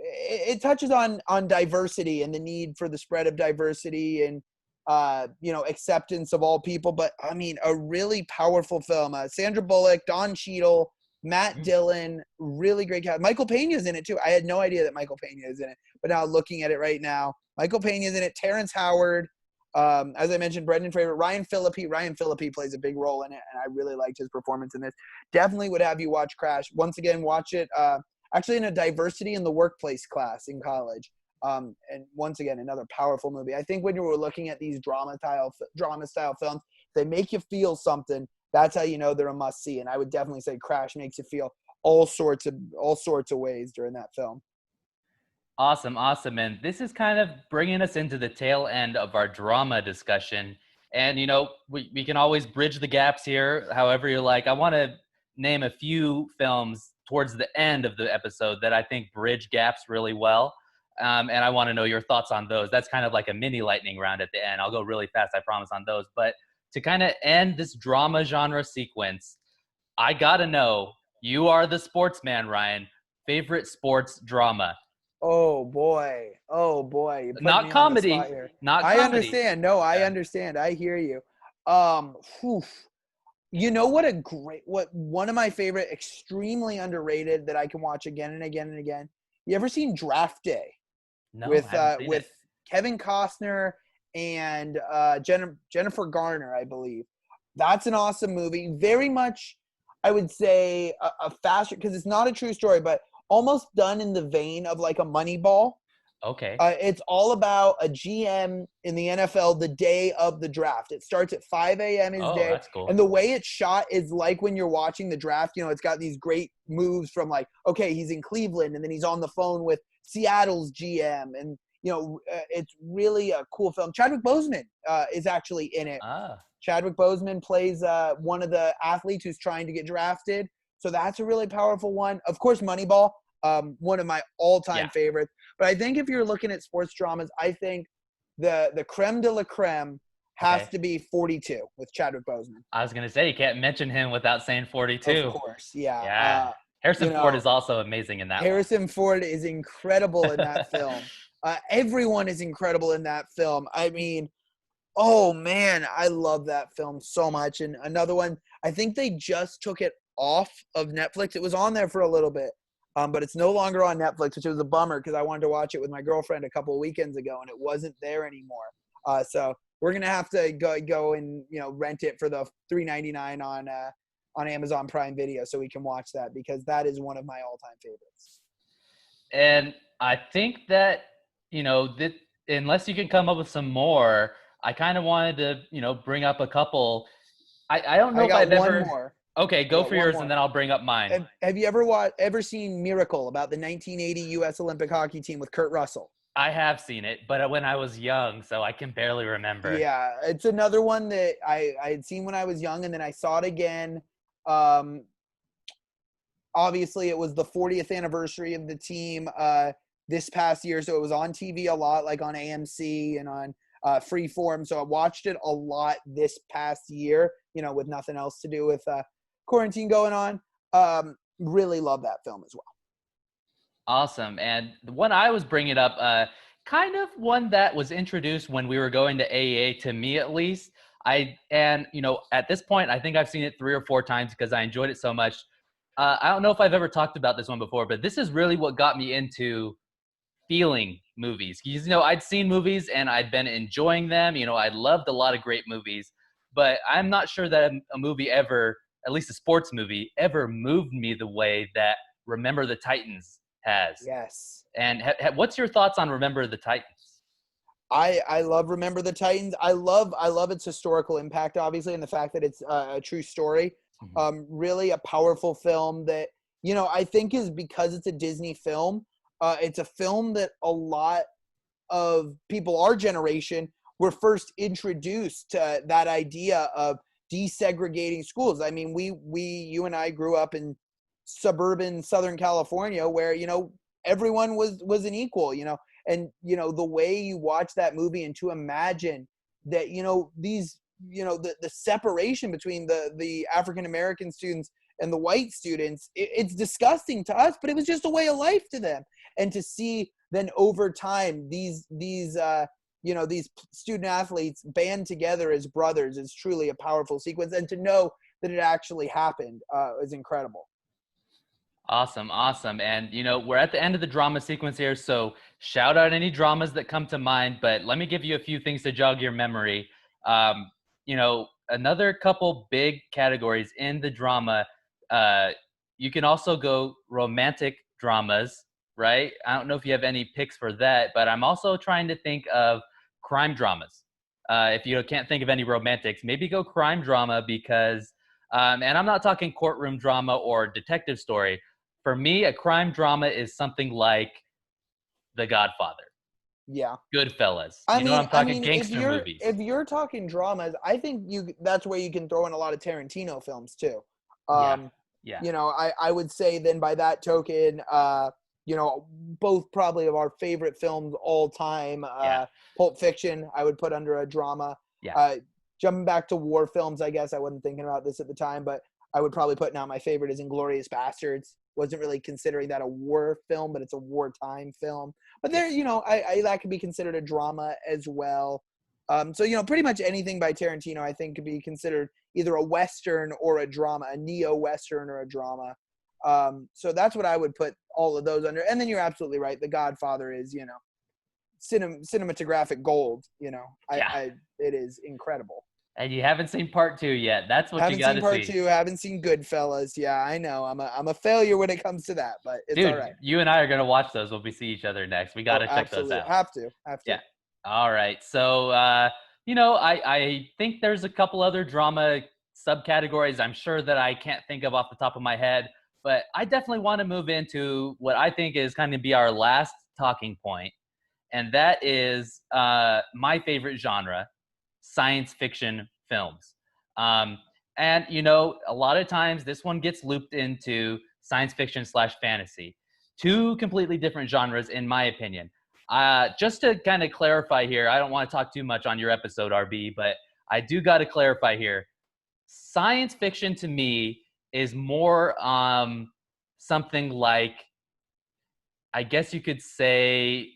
it touches on diversity and the need for the spread of diversity and acceptance of all people. But I mean, a really powerful film. Sandra Bullock, Don Cheadle, Matt Mhm. Dillon, really great cast. Michael Pena is in it too. I had no idea that Michael Pena is in it, but now looking at it right now, Michael Pena is in it. Terrence Howard, as I mentioned, Brendan Fraser, Ryan Phillippe. Ryan Phillippe plays a big role in it, and I really liked his performance in this. Definitely would have you watch Crash. Once again, watch it. Actually, in a diversity in the workplace class in college. And once again, another powerful movie. I think when you were looking at these drama style films, they make you feel something. That's how you know they're a must see. And I would definitely say Crash makes you feel all sorts of ways during that film. Awesome, awesome. And this is kind of bringing us into the tail end of our drama discussion. And, we can always bridge the gaps here, however you like. I want to name a few films towards the end of the episode that I think bridge gaps really well. and I want to know your thoughts on those. That's kind of like a mini lightning round at the end. I'll go really fast, I promise, on those. But to kind of end this drama genre sequence, I gotta know, you are the sportsman, Ryan. Favorite sports drama? Oh boy. Oh boy. You put Not me on the spot comedy. here. Not I comedy. understand. No, I Yeah. understand. I hear you. Whew. You know what one of my favorite, extremely underrated that I can watch again and again and again. You ever seen Draft Day No, I haven't seen it. with Kevin Costner and Jennifer Garner, I believe. That's an awesome movie. Very much, I would say, a faster, because it's not a true story, but almost done in the vein of like a Moneyball. Okay. It's all about a GM in the NFL the day of the draft. It starts at 5 a.m. his Oh, day. that's cool. And the way it's shot is like when you're watching the draft, you know, it's got these great moves from like, okay, he's in Cleveland and then he's on the phone with Seattle's GM. And, you know, it's really a cool film. Chadwick Boseman is actually in it. Ah, Chadwick Boseman plays one of the athletes who's trying to get drafted. So that's a really powerful one. Of course, Moneyball, one of my all-time favorites. But I think if you're looking at sports dramas, I think the creme de la creme has to be 42 with Chadwick Boseman. I was gonna say you can't mention him without saying 42. Of course, yeah. Yeah. Harrison Ford is also amazing in that Harrison Ford is incredible in that film. Everyone is incredible in that film. I mean, oh man, I love that film so much. And another one, I think they just took it off of Netflix. It was on there for a little bit. But it's no longer on Netflix, which was a bummer because I wanted to watch it with my girlfriend a couple of weekends ago, and it wasn't there anymore. So we're gonna have to go and rent it for the $3.99 on Amazon Prime Video so we can watch that, because that is one of my all-time favorites. And I think that that unless you can come up with some more, I kind of wanted to bring up a couple. I don't know if I've ever. More. Okay, go for yours, and then I'll bring up mine. Have you ever seen Miracle, about the 1980 U.S. Olympic hockey team with Kurt Russell? I have seen it, but when I was young, so I can barely remember. Yeah, it's another one that I had seen when I was young, and then I saw it again. Obviously, it was the 40th anniversary of the team this past year, so it was on TV a lot, like on AMC and on Freeform. So I watched it a lot this past year, with nothing else to do with quarantine going on. Really love that film as well. Awesome. And the one I was bringing up, kind of one that was introduced when we were going to AEA, to me at least. At this point, I think I've seen it 3 or 4 times because I enjoyed it so much. I don't know if I've ever talked about this one before, but this is really what got me into feeling movies. I'd seen movies and I'd been enjoying them. I'd loved a lot of great movies, but I'm not sure that a movie ever, at least a sports movie, ever moved me the way that Remember the Titans has. Yes. And what's your thoughts on Remember the Titans? I love Remember the Titans. I love its historical impact, obviously, and the fact that it's a true story. Mm-hmm. Really a powerful film that, I think is because it's a Disney film. It's a film that a lot of people our generation were first introduced to, that idea of desegregating schools. I mean, you and I grew up in suburban Southern California where, everyone was an equal, and, the way you watch that movie and to imagine that, these, the separation between the African-American students and the white students, it's disgusting to us, but it was just a way of life to them. And to see then over time, these student athletes band together as brothers is truly a powerful sequence. And to know that it actually happened is incredible. Awesome. And, we're at the end of the drama sequence here, so shout out any dramas that come to mind, but let me give you a few things to jog your memory. Another couple big categories in the drama, you can also go romantic dramas, right? I don't know if you have any picks for that, but I'm also trying to think of crime dramas. If you can't think of any romantics, maybe go crime drama because, and I'm not talking courtroom drama or detective story. For me, a crime drama is something like The Godfather. Yeah. Goodfellas. I'm talking gangster movies. If you're talking dramas, I think that's where you can throw in a lot of Tarantino films too. Yeah. I would say then by that token, both probably of our favorite films all time. Yeah. Pulp Fiction, I would put under a drama. Yeah. Jumping back to war films, I guess I wasn't thinking about this at the time, but I would probably put now my favorite is Inglourious Bastards. Wasn't really considering that a war film, but it's a wartime film. But there, I that could be considered a drama as well. So pretty much anything by Tarantino, I think, could be considered either a Western or a drama, a neo-Western or a drama. So that's what I would put all of those under. And then you're absolutely right. The Godfather is, cinematographic gold. It is incredible. And you haven't seen part 2 yet. That's what you got to see. Haven't seen part 2. Haven't seen Goodfellas. Yeah, I know. I'm a failure when it comes to that, but it's all right. You and I are gonna watch those when we see each other next. We got to check those out. Have to. Yeah. All right. So, I think there's a couple other drama subcategories. I'm sure that I can't think of off the top of my head, but I definitely want to move into what I think is kind of be our last talking point, and that is my favorite genre, science fiction films. And a lot of times this one gets looped into science fiction / fantasy, two completely different genres in my opinion. Just to kind of clarify here, I don't want to talk too much on your episode, RB, but I do got to clarify here. Science fiction to me is more something like, I guess you could say,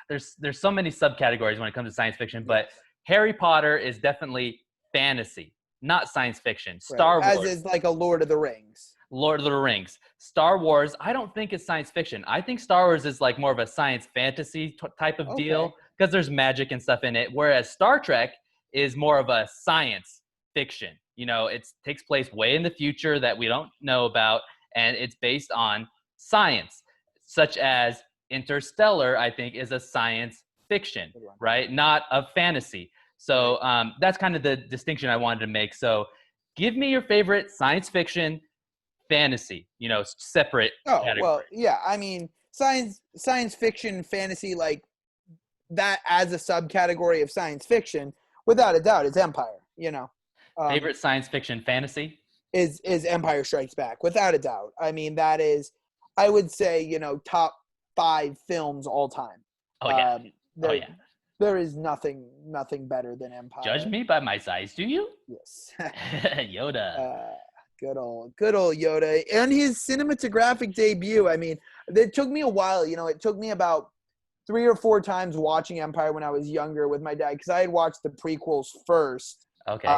there's so many subcategories when it comes to science fiction, but Harry Potter is definitely fantasy, not science fiction. Star Wars. As is like a Lord of the Rings. Lord of the Rings. Star Wars, I don't think is science fiction. I think Star Wars is like more of a science fantasy type of deal because there's magic and stuff in it, whereas Star Trek is more of a science fiction. It takes place way in the future that we don't know about, and it's based on science, such as Interstellar, I think, is a science fiction, right? Not a fantasy. So that's kind of the distinction I wanted to make. So give me your favorite science fiction, fantasy, separate category. Well, yeah. I mean, science fiction, fantasy, like that as a subcategory of science fiction, without a doubt, is Empire, Favorite science fiction fantasy? Is Empire Strikes Back, without a doubt. I mean, that is, I would say, top 5 films all time. Oh, yeah. There is nothing better than Empire. Judge me by my size, do you? Yes. Yoda. Good old Yoda. And his cinematographic debut, I mean, it took me a while. It took me about 3 or 4 times watching Empire when I was younger with my dad, because I had watched the prequels first. Okay.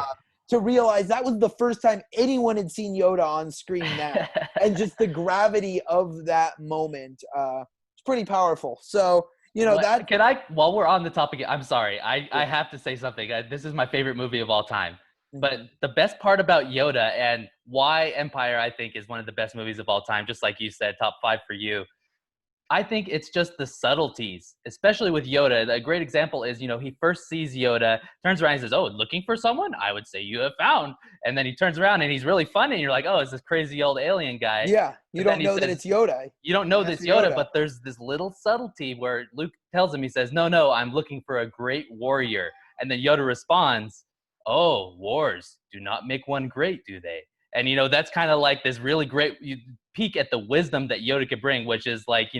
To realize that was the first time anyone had seen Yoda on screen now. And just the gravity of that moment, it's pretty powerful. So, Can I, while we're on the topic, I'm sorry, I have to say something. This is my favorite movie of all time. But the best part about Yoda and why Empire, I think, is one of the best movies of all time, just like you said, top 5 for you. I think it's just the subtleties, especially with Yoda. A great example is, he first sees Yoda, turns around and says, "Oh, looking for someone? I would say you have found." And then he turns around and he's really funny. And you're like, "Oh, it's this crazy old alien guy." Yeah, you don't know that it's Yoda. You don't know this Yoda, but there's this little subtlety where Luke tells him, he says, No, I'm looking for a great warrior. And then Yoda responds, "Oh, wars do not make one great, do they?" And, that's kind of like this really great peek at the wisdom that Yoda could bring, which is like,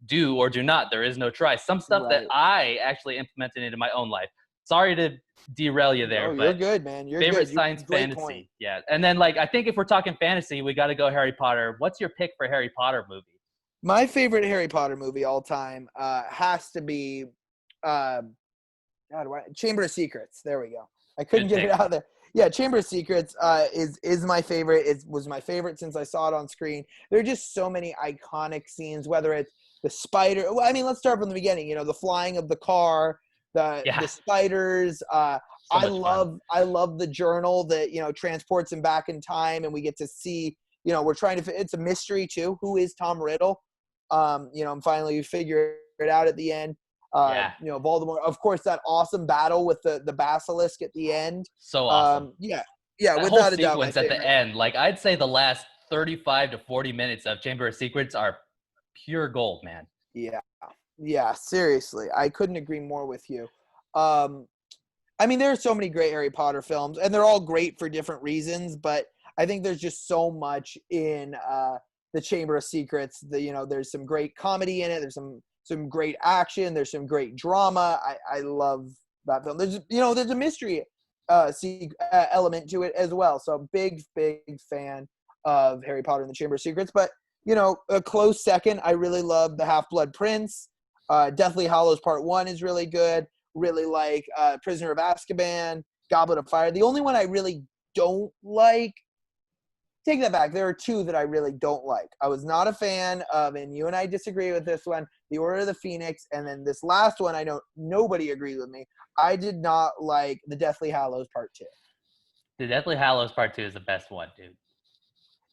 do or do not. There is no try. Some stuff that I actually implemented into my own life. Sorry to derail you there. No, you're good, man. You're favorite good. Science fantasy. Point. Yeah. And then, I think if we're talking fantasy, we got to go Harry Potter. What's your pick for Harry Potter movie? My favorite Harry Potter movie all time has to be Chamber of Secrets. There we go. I couldn't get it out there. Yeah, Chamber of Secrets is my favorite. It was my favorite since I saw it on screen. There are just so many iconic scenes, whether it's the spider. Well, I mean, let's start from the beginning. The flying of the car, the spiders. I love the journal that transports him back in time, and we get to see. We're trying to. It's a mystery too. Who is Tom Riddle? And finally you figure it out at the end. Voldemort, of course, that awesome battle with the basilisk at the end. So awesome. Yeah, that without a doubt. Sequence at the end, I'd say the last 35 to 40 minutes of Chamber of Secrets are pure gold, man. Yeah, seriously, I couldn't agree more with you. I mean, there are so many great Harry Potter films, and they're all great for different reasons, but I think there's just so much in the Chamber of Secrets. There's some great comedy in it. There's some great action. There's some great drama. I love that film. There's a mystery element to it as well. So big fan of Harry Potter and the Chamber of Secrets. But a close second, I really love The Half-Blood Prince. Deathly Hallows Part 1 is really good. Really like Prisoner of Azkaban, Goblet of Fire. The only one I really don't like, take that back. There are two that I really don't like. I was not a fan of, and you and I disagree with this one, The Order of the Phoenix, and then this last one, I know nobody agrees with me. I did not like The Deathly Hallows Part 2. The Deathly Hallows Part 2 is the best one, dude.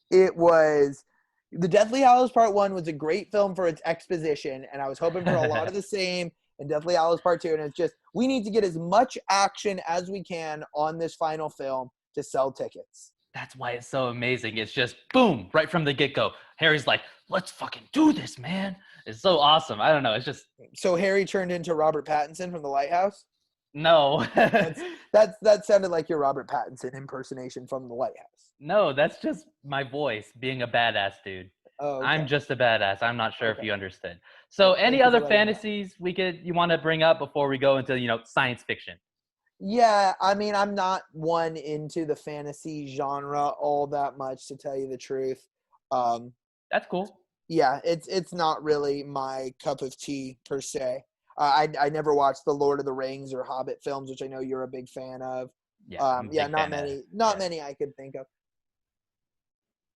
It was The Deathly Hallows Part 1 was a great film for its exposition, and I was hoping for a lot of the same in Deathly Hallows Part 2, and it's just, we need to get as much action as we can on this final film to sell tickets. That's why it's so amazing. It's just boom, right from the get-go. Harry's like, let's fucking do this, man. It's so awesome. I don't know. It's just. So Harry turned into Robert Pattinson from The Lighthouse? No. that sounded like your Robert Pattinson impersonation from The Lighthouse. No, that's just my voice being a badass, dude. Oh, okay. I'm just a badass. I'm not sure if you understood. So any other fantasies you want to bring up before we go into, science fiction? Yeah, I mean, I'm not one into the fantasy genre all that much, to tell you the truth. That's cool. Yeah, it's not really my cup of tea per se. I never watched the Lord of the Rings or Hobbit films, which I know you're a big fan of. Yeah, not many I could think of.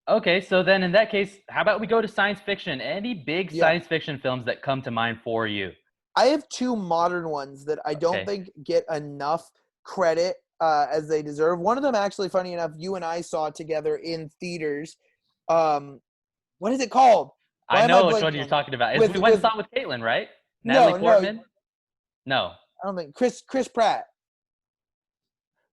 Okay, so then in that case, how about we go to science fiction? Any big science fiction films that come to mind for you? I have two modern ones that I don't think get enough credit as they deserve. One of them, actually, funny enough, you and I saw together in theaters. What is it called? I know which one you're talking about. We went and saw it with Caitlin, right? Natalie Portman? No. I don't think. Chris Pratt.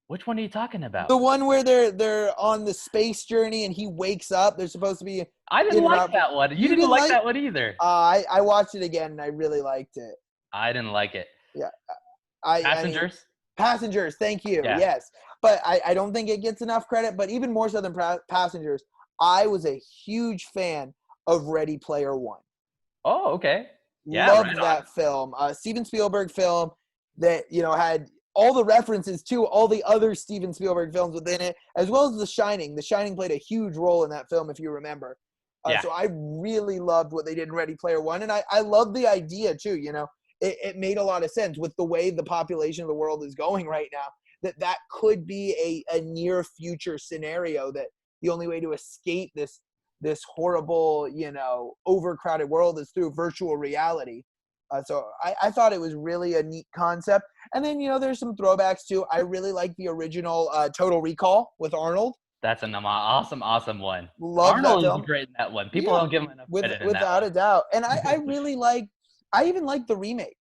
Which one are you talking about? The one where they're on the space journey and he wakes up. They're supposed to be. I didn't like that one. You didn't like that one either. I watched it again and I really liked it. I didn't like it. Yeah. Passengers? Passengers, thank you. Yeah. Yes. But I don't think it gets enough credit. But even more so than Passengers, I was a huge fan of Ready Player One. Oh, okay. Yeah, loved that film. Steven Spielberg film that had all the references to all the other Steven Spielberg films within it, as well as The Shining. The Shining played a huge role in that film, if you remember. So I really loved what they did in Ready Player One, and I love the idea too. It made a lot of sense with the way the population of the world is going right now. That could be a near future scenario, that the only way to escape this horrible, overcrowded world is through virtual reality. So I thought it was really a neat concept. And then, there's some throwbacks too. I really like the original Total Recall with Arnold. That's an awesome one. Love Arnold that film. is great in that one. People don't give him enough credit without a doubt. And I really I even like the remake.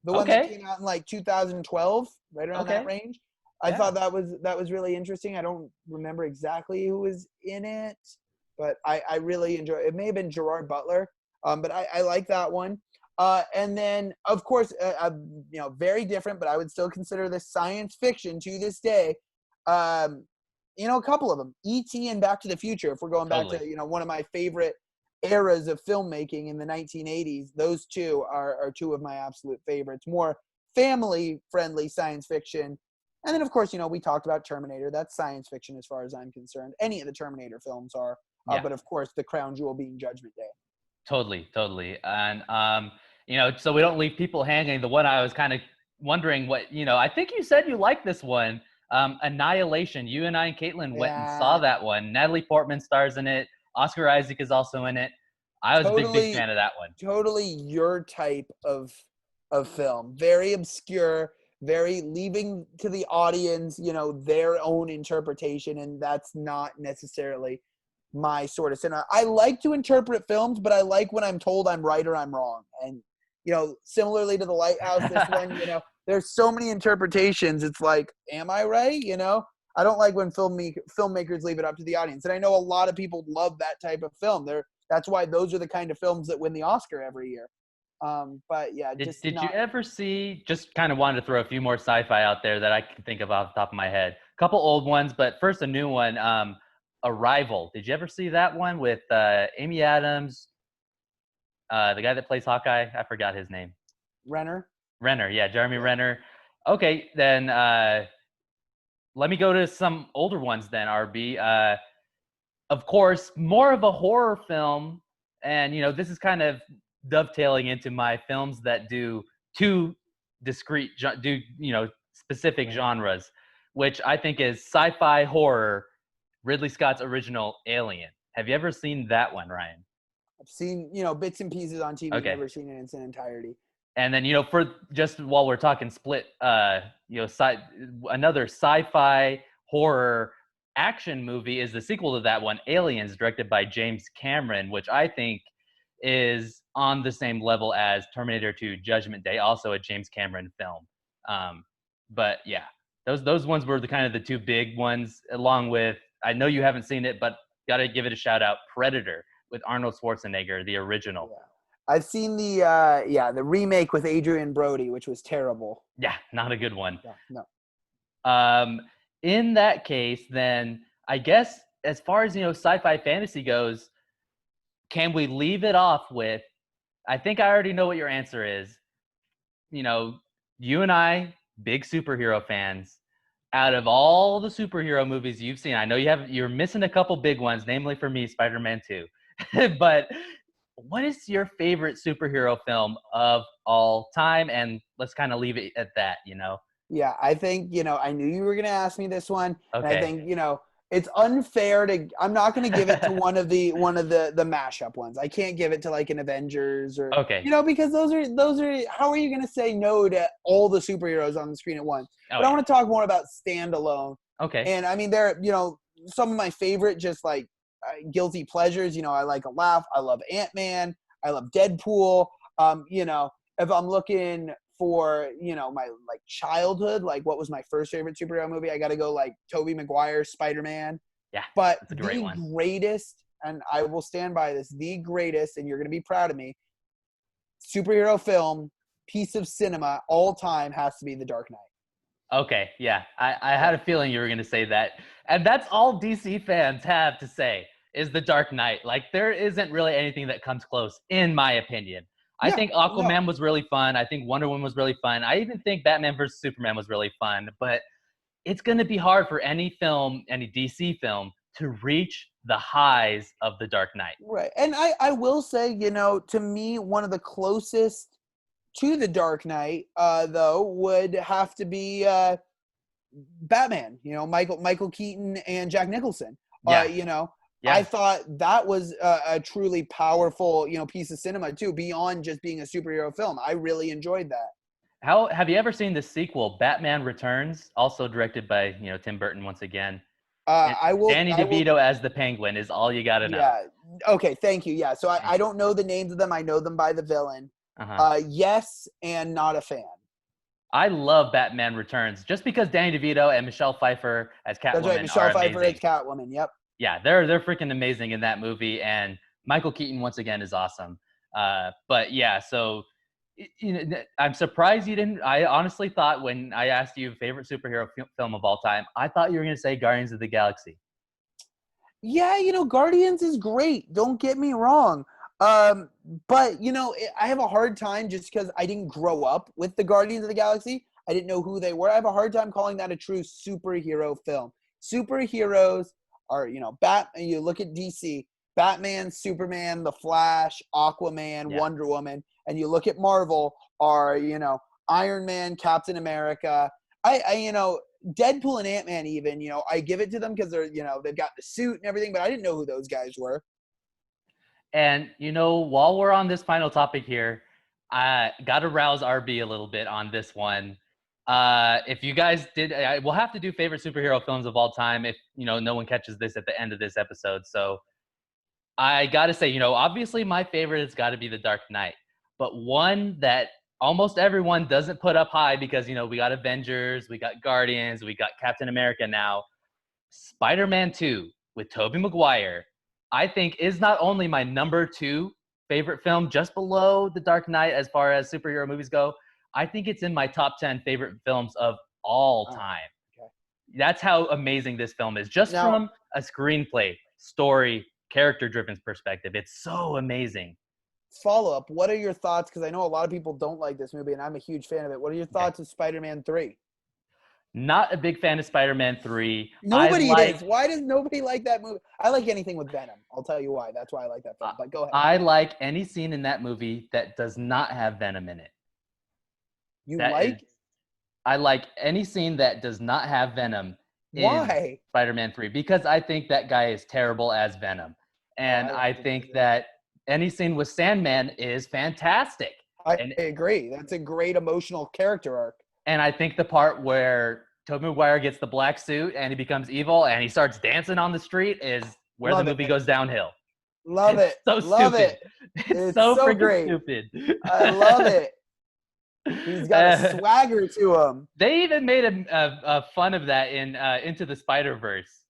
The one that came out in like 2012, right around that range. I thought that was really interesting. I don't remember exactly who was in it, but I really enjoy it. It may have been Gerard Butler, but I like that one. And then, of course, very different, but I would still consider this science fiction to this day. A couple of them, E.T. and Back to the Future. If we're going back to one of my favorite eras of filmmaking in the 1980s, those two are two of my absolute favorites. More family-friendly science fiction. And then, of course, we talked about Terminator. That's science fiction as far as I'm concerned. Any of the Terminator films are. But, of course, the crown jewel being Judgment Day. Totally. And, so we don't leave people hanging. The one I was kind of wondering what, I think you said you liked this one, Annihilation. You and I and Caitlin went and saw that one. Natalie Portman stars in it. Oscar Isaac is also in it. I was a big fan of that one. Totally your type of film. Very obscure, very leaving to the audience, their own interpretation, and that's not necessarily my sort of cinema. I like to interpret films, but I like when I'm told I'm right or I'm wrong. And, similarly to The Lighthouse, this one, there's so many interpretations. It's like, am I right? I don't like when filmmakers leave it up to the audience. And I know a lot of people love that type of film. That's why those are the kind of films that win the Oscar every year. But yeah, did you ever see, just kind of wanted to throw a few more sci-fi out there that I can think of off the top of my head. A couple old ones, but first a new one. Arrival. Did you ever see that one with Amy Adams, the guy that plays Hawkeye? I forgot his name. Renner. Renner, yeah, Jeremy Yeah. Renner. Okay, then let me go to some older ones then, RB. Of course, more of a horror film, and this is kind of dovetailing into my films that do two discrete, specific Right. genres, which I think is sci-fi horror. Ridley Scott's original Alien. Have you ever seen that one, Ryan? I've seen, bits and pieces on TV, Okay. never seen it in its entirety. And then, for just while we're talking split, another sci-fi horror action movie is the sequel to that one, Aliens, directed by James Cameron, which I think is on the same level as Terminator 2: Judgment Day, also a James Cameron film. But yeah, those ones were the kind of the two big ones, along with, I know you haven't seen it, but got to give it a shout out, Predator with Arnold Schwarzenegger, the original. Yeah. I've seen the remake with Adrian Brody, which was terrible. Yeah, not a good one. Yeah, no. In that case, then I guess as far as sci-fi fantasy goes, can we leave it off with? I think I already know what your answer is. You and I, big superhero fans. Out of all the superhero movies you've seen, I know you're missing a couple big ones, namely for me, Spider-Man 2. But what is your favorite superhero film of all time? And let's kind of leave it at that, Yeah, I think, I knew you were going to ask me this one. Okay. And I think, it's unfair I'm not going to give it to one of the mashup ones. I can't give it to like an Avengers or, Okay. because those are, how are you going to say no to all the superheroes on the screen at once? But I want to talk more about standalone. Okay. And I mean, there, some of my favorite, just like guilty pleasures, I like a laugh. I love Ant-Man. I love Deadpool. If I'm looking for, my like childhood, like what was my first favorite superhero movie, I got to go like Tobey Maguire's Spider-Man. Yeah, but that's a great one. Greatest, and I will stand by this, the greatest, and you're going to be proud of me, superhero film, piece of cinema all time has to be The Dark Knight. Okay, yeah. I had a feeling you were going to say that. And that's all DC fans have to say is The Dark Knight. Like, there isn't really anything that comes close, in my opinion. I think Aquaman was really fun. I think Wonder Woman was really fun. I even think Batman vs. Superman was really fun. But it's going to be hard for any film, any DC film, to reach the highs of The Dark Knight. Right. And I will say, to me, one of the closest to The Dark Knight, though, would have to be Batman, Michael Keaton and Jack Nicholson. Yeah. Yeah. I thought that was a truly powerful, piece of cinema too, beyond just being a superhero film. I really enjoyed that. Have you ever seen the sequel, Batman Returns, also directed by Tim Burton once again? I will. Danny DeVito as the Penguin is all you got to know. Yeah. Okay. Thank you. Yeah. So I don't know the names of them. I know them by the villain. Yes, and not a fan. I love Batman Returns just because Danny DeVito and Michelle Pfeiffer as Catwoman. That's right. Michelle Pfeiffer as Catwoman. Yep. Yeah, they're freaking amazing in that movie, and Michael Keaton once again is awesome. But yeah, so I'm surprised you didn't. I honestly thought when I asked you favorite superhero film of all time, I thought you were going to say Guardians of the Galaxy. Yeah, Guardians is great. Don't get me wrong. But I have a hard time just because I didn't grow up with the Guardians of the Galaxy. I didn't know who they were. I have a hard time calling that a true superhero film. Superheroes are, you look at DC, Batman, Superman, The Flash, Aquaman, Wonder Woman, and you look at Marvel are, Iron Man, Captain America. Deadpool and Ant-Man even, I give it to them because they're, they've got the suit and everything, but I didn't know who those guys were. And, while we're on this final topic here, I got to rouse RB a little bit on this one. If you guys we'll have to do favorite superhero films of all time if, no one catches this at the end of this episode. So I got to say, obviously my favorite has got to be The Dark Knight. But one that almost everyone doesn't put up high because, we got Avengers, we got Guardians, we got Captain America now. Spider-Man 2 with Tobey Maguire, I think is not only my number 2 favorite film, just below The Dark Knight as far as superhero movies go. I think it's in my top 10 favorite films of all time. Okay. That's how amazing this film is. Just Now, from a screenplay, story, character-driven perspective, it's so amazing. follow up. What are your thoughts? Because I know a lot of people don't like this movie, and I'm a huge fan of it. What are your Okay. thoughts of Spider-Man 3? Not a big fan of Spider-Man 3. I Nobody like is. Why does nobody like that movie? I like anything with Venom. I'll tell you why. That's why I like that film. But go ahead. I like any scene in that movie that does not have Venom in it. You That is like? I like any scene that does not have Venom in Why? Spider-Man 3 because I think that guy is terrible as Venom. Oh, And I I like it. think that any scene with Sandman is fantastic. I And agree. That's a great emotional character arc. and I think the part where Tobey Maguire gets the black suit and he becomes evil and he starts dancing on the street is where Love the movie it. goes downhill. Love It's it. so Love stupid. it. It's It's so so freaking great. stupid. I love it. He's got a swagger to him. They even made a fun of that in Into the Spider-Verse.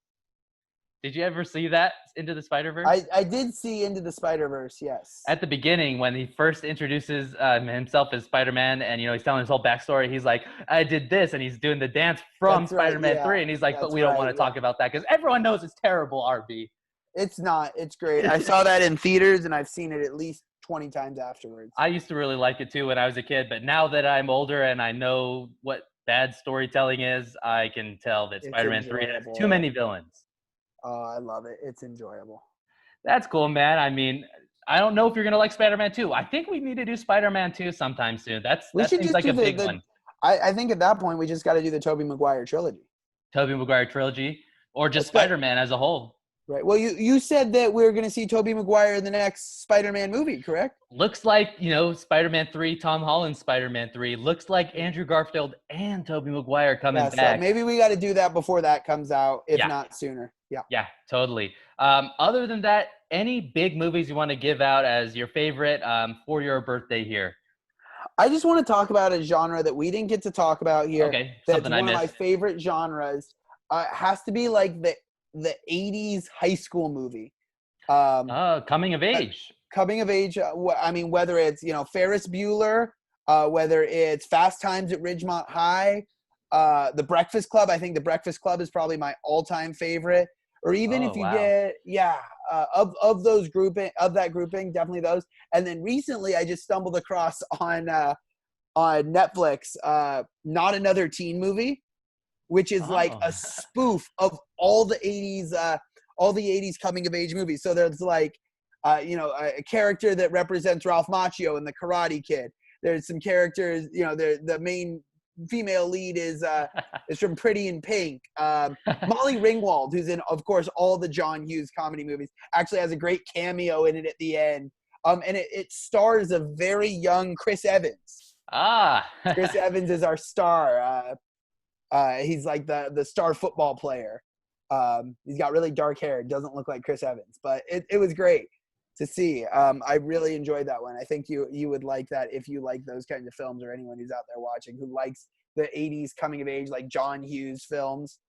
Did you ever see that, Into the Spider-Verse? I did see Into the Spider-Verse, yes. At the beginning, when he first introduces himself as Spider-Man, and he's telling his whole backstory, he's like, "I did this," and he's doing the dance from That's right, Spider-Man yeah. 3, and he's like, "But That's we don't right, want to talk about that because everyone knows it's terrible." RB. It's not. It's great. I saw that in theaters, and I've seen it at least 20 times afterwards. I used to really like it too when I was a kid, but now that I'm older and I know what bad storytelling is, I can tell that It's Spider-Man 3 has enjoyable. too many villains. Oh, I love it. It's enjoyable. That's cool, man. I mean, I don't know if you're gonna like Spider-Man 2. I think we need to do Spider-Man 2 sometime soon. That We should seems just like do a big the one. I think at that point we just got to do the Tobey Maguire trilogy. Tobey Maguire trilogy, or just That's Spider-Man as a whole. Right. Well, you said that we're going to see Tobey Maguire in the next Spider-Man movie, correct? Looks like, Spider-Man 3, Tom Holland's Spider-Man 3. Looks like Andrew Garfield and Tobey Maguire coming Yeah, so back. maybe we got to do that before that comes out, if Yeah. not sooner. Yeah. Yeah, totally. Other than that, any big movies you want to give out as your favorite for your birthday here? I just want to talk about a genre that we didn't get to talk about here. Okay, That's something I one of my missed. favorite genres. Has to be like the 80s high school movie. Coming of age. Coming of age. I mean, whether it's, Ferris Bueller, whether it's Fast Times at Ridgemont High, The Breakfast Club. I think The Breakfast Club is probably my all-time favorite. Or even if you wow. get, of that grouping, definitely those. And then recently, I just stumbled across on Netflix, Not Another Teen Movie, which is like Oh. a spoof of all the 80s coming of age movies. So there's like, a character that represents Ralph Macchio in The Karate Kid. There's some characters, the main female lead is from Pretty in Pink. Molly Ringwald, who's in, of course, all the John Hughes comedy movies, actually has a great cameo in it at the end. And it stars a very young Chris Evans. Chris Evans is our star. He's like the star football player. He's got really dark hair. Doesn't look like Chris Evans, but it was great to see. I really enjoyed that one. I think you would like that if you like those kinds of films, or anyone who's out there watching who likes the 80s coming of age, like John Hughes films.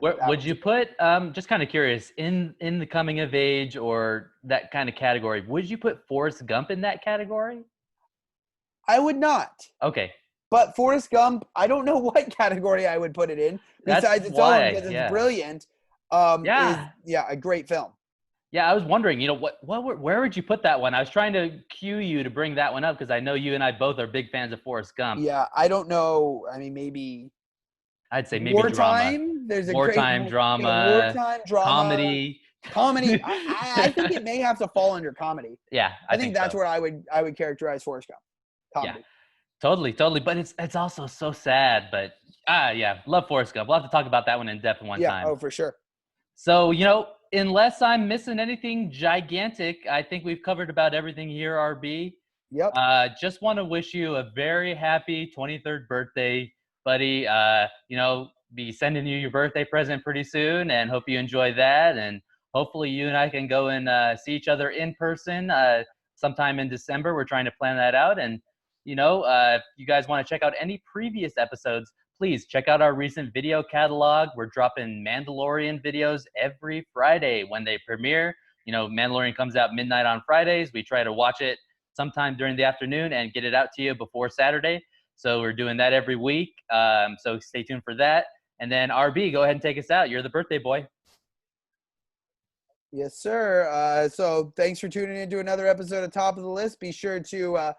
Where would you put, just kind of curious, in the coming of age or that kind of category, would you put Forrest Gump in that category? I would not. Okay. But Forrest Gump, I don't know what category I would put it in besides its own, because it's brilliant. Yeah. A great film. Yeah, I was wondering, where would you put that one? I was trying to cue you to bring that one up because I know you and I both are big fans of Forrest Gump. Yeah, I don't know. I mean, maybe I'd say maybe wartime. drama. There's a wartime great drama. wartime drama. Comedy. Comedy. I think it may have to fall under comedy. Yeah, I think that's so. where I would characterize Forrest Gump. Comedy. Yeah, totally. But it's also so sad. But love Forrest Gump. We'll have to talk about that one in depth one time. Oh, for sure. So, unless I'm missing anything gigantic, I think we've covered about everything here, RB. Yep. Just want to wish you a very happy 23rd birthday, buddy. Be sending you your birthday present pretty soon, and hope you enjoy that. And hopefully you and I can go and see each other in person sometime in December. We're trying to plan that out. And, if you guys want to check out any previous episodes, please check out our recent video catalog. We're dropping Mandalorian videos every Friday when they premiere. Mandalorian comes out midnight on Fridays. We try to watch it sometime during the afternoon and get it out to you before Saturday. So we're doing that every week. So stay tuned for that. And then RB, go ahead and take us out. You're the birthday boy. Yes, sir. So thanks for tuning in to another episode of Top of the List. Be sure to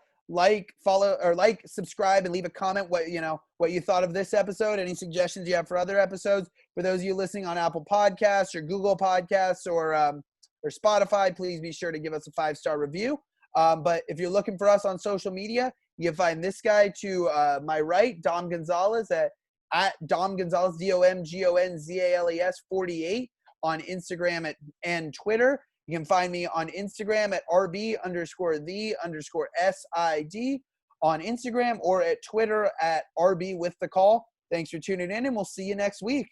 subscribe, and leave a comment what you thought of this episode. Any suggestions you have for other episodes. For those of you listening on Apple Podcasts or Google Podcasts or Spotify, please be sure to give us a 5-star review. But if you're looking for us on social media, you can find this guy to my right, Dom Gonzalez at Dom Gonzalez, DOMGONZALES 48 on Instagram and Twitter. You can find me on Instagram at RB_the_SID on Instagram, or at Twitter at RB with the call. Thanks for tuning in, and we'll see you next week.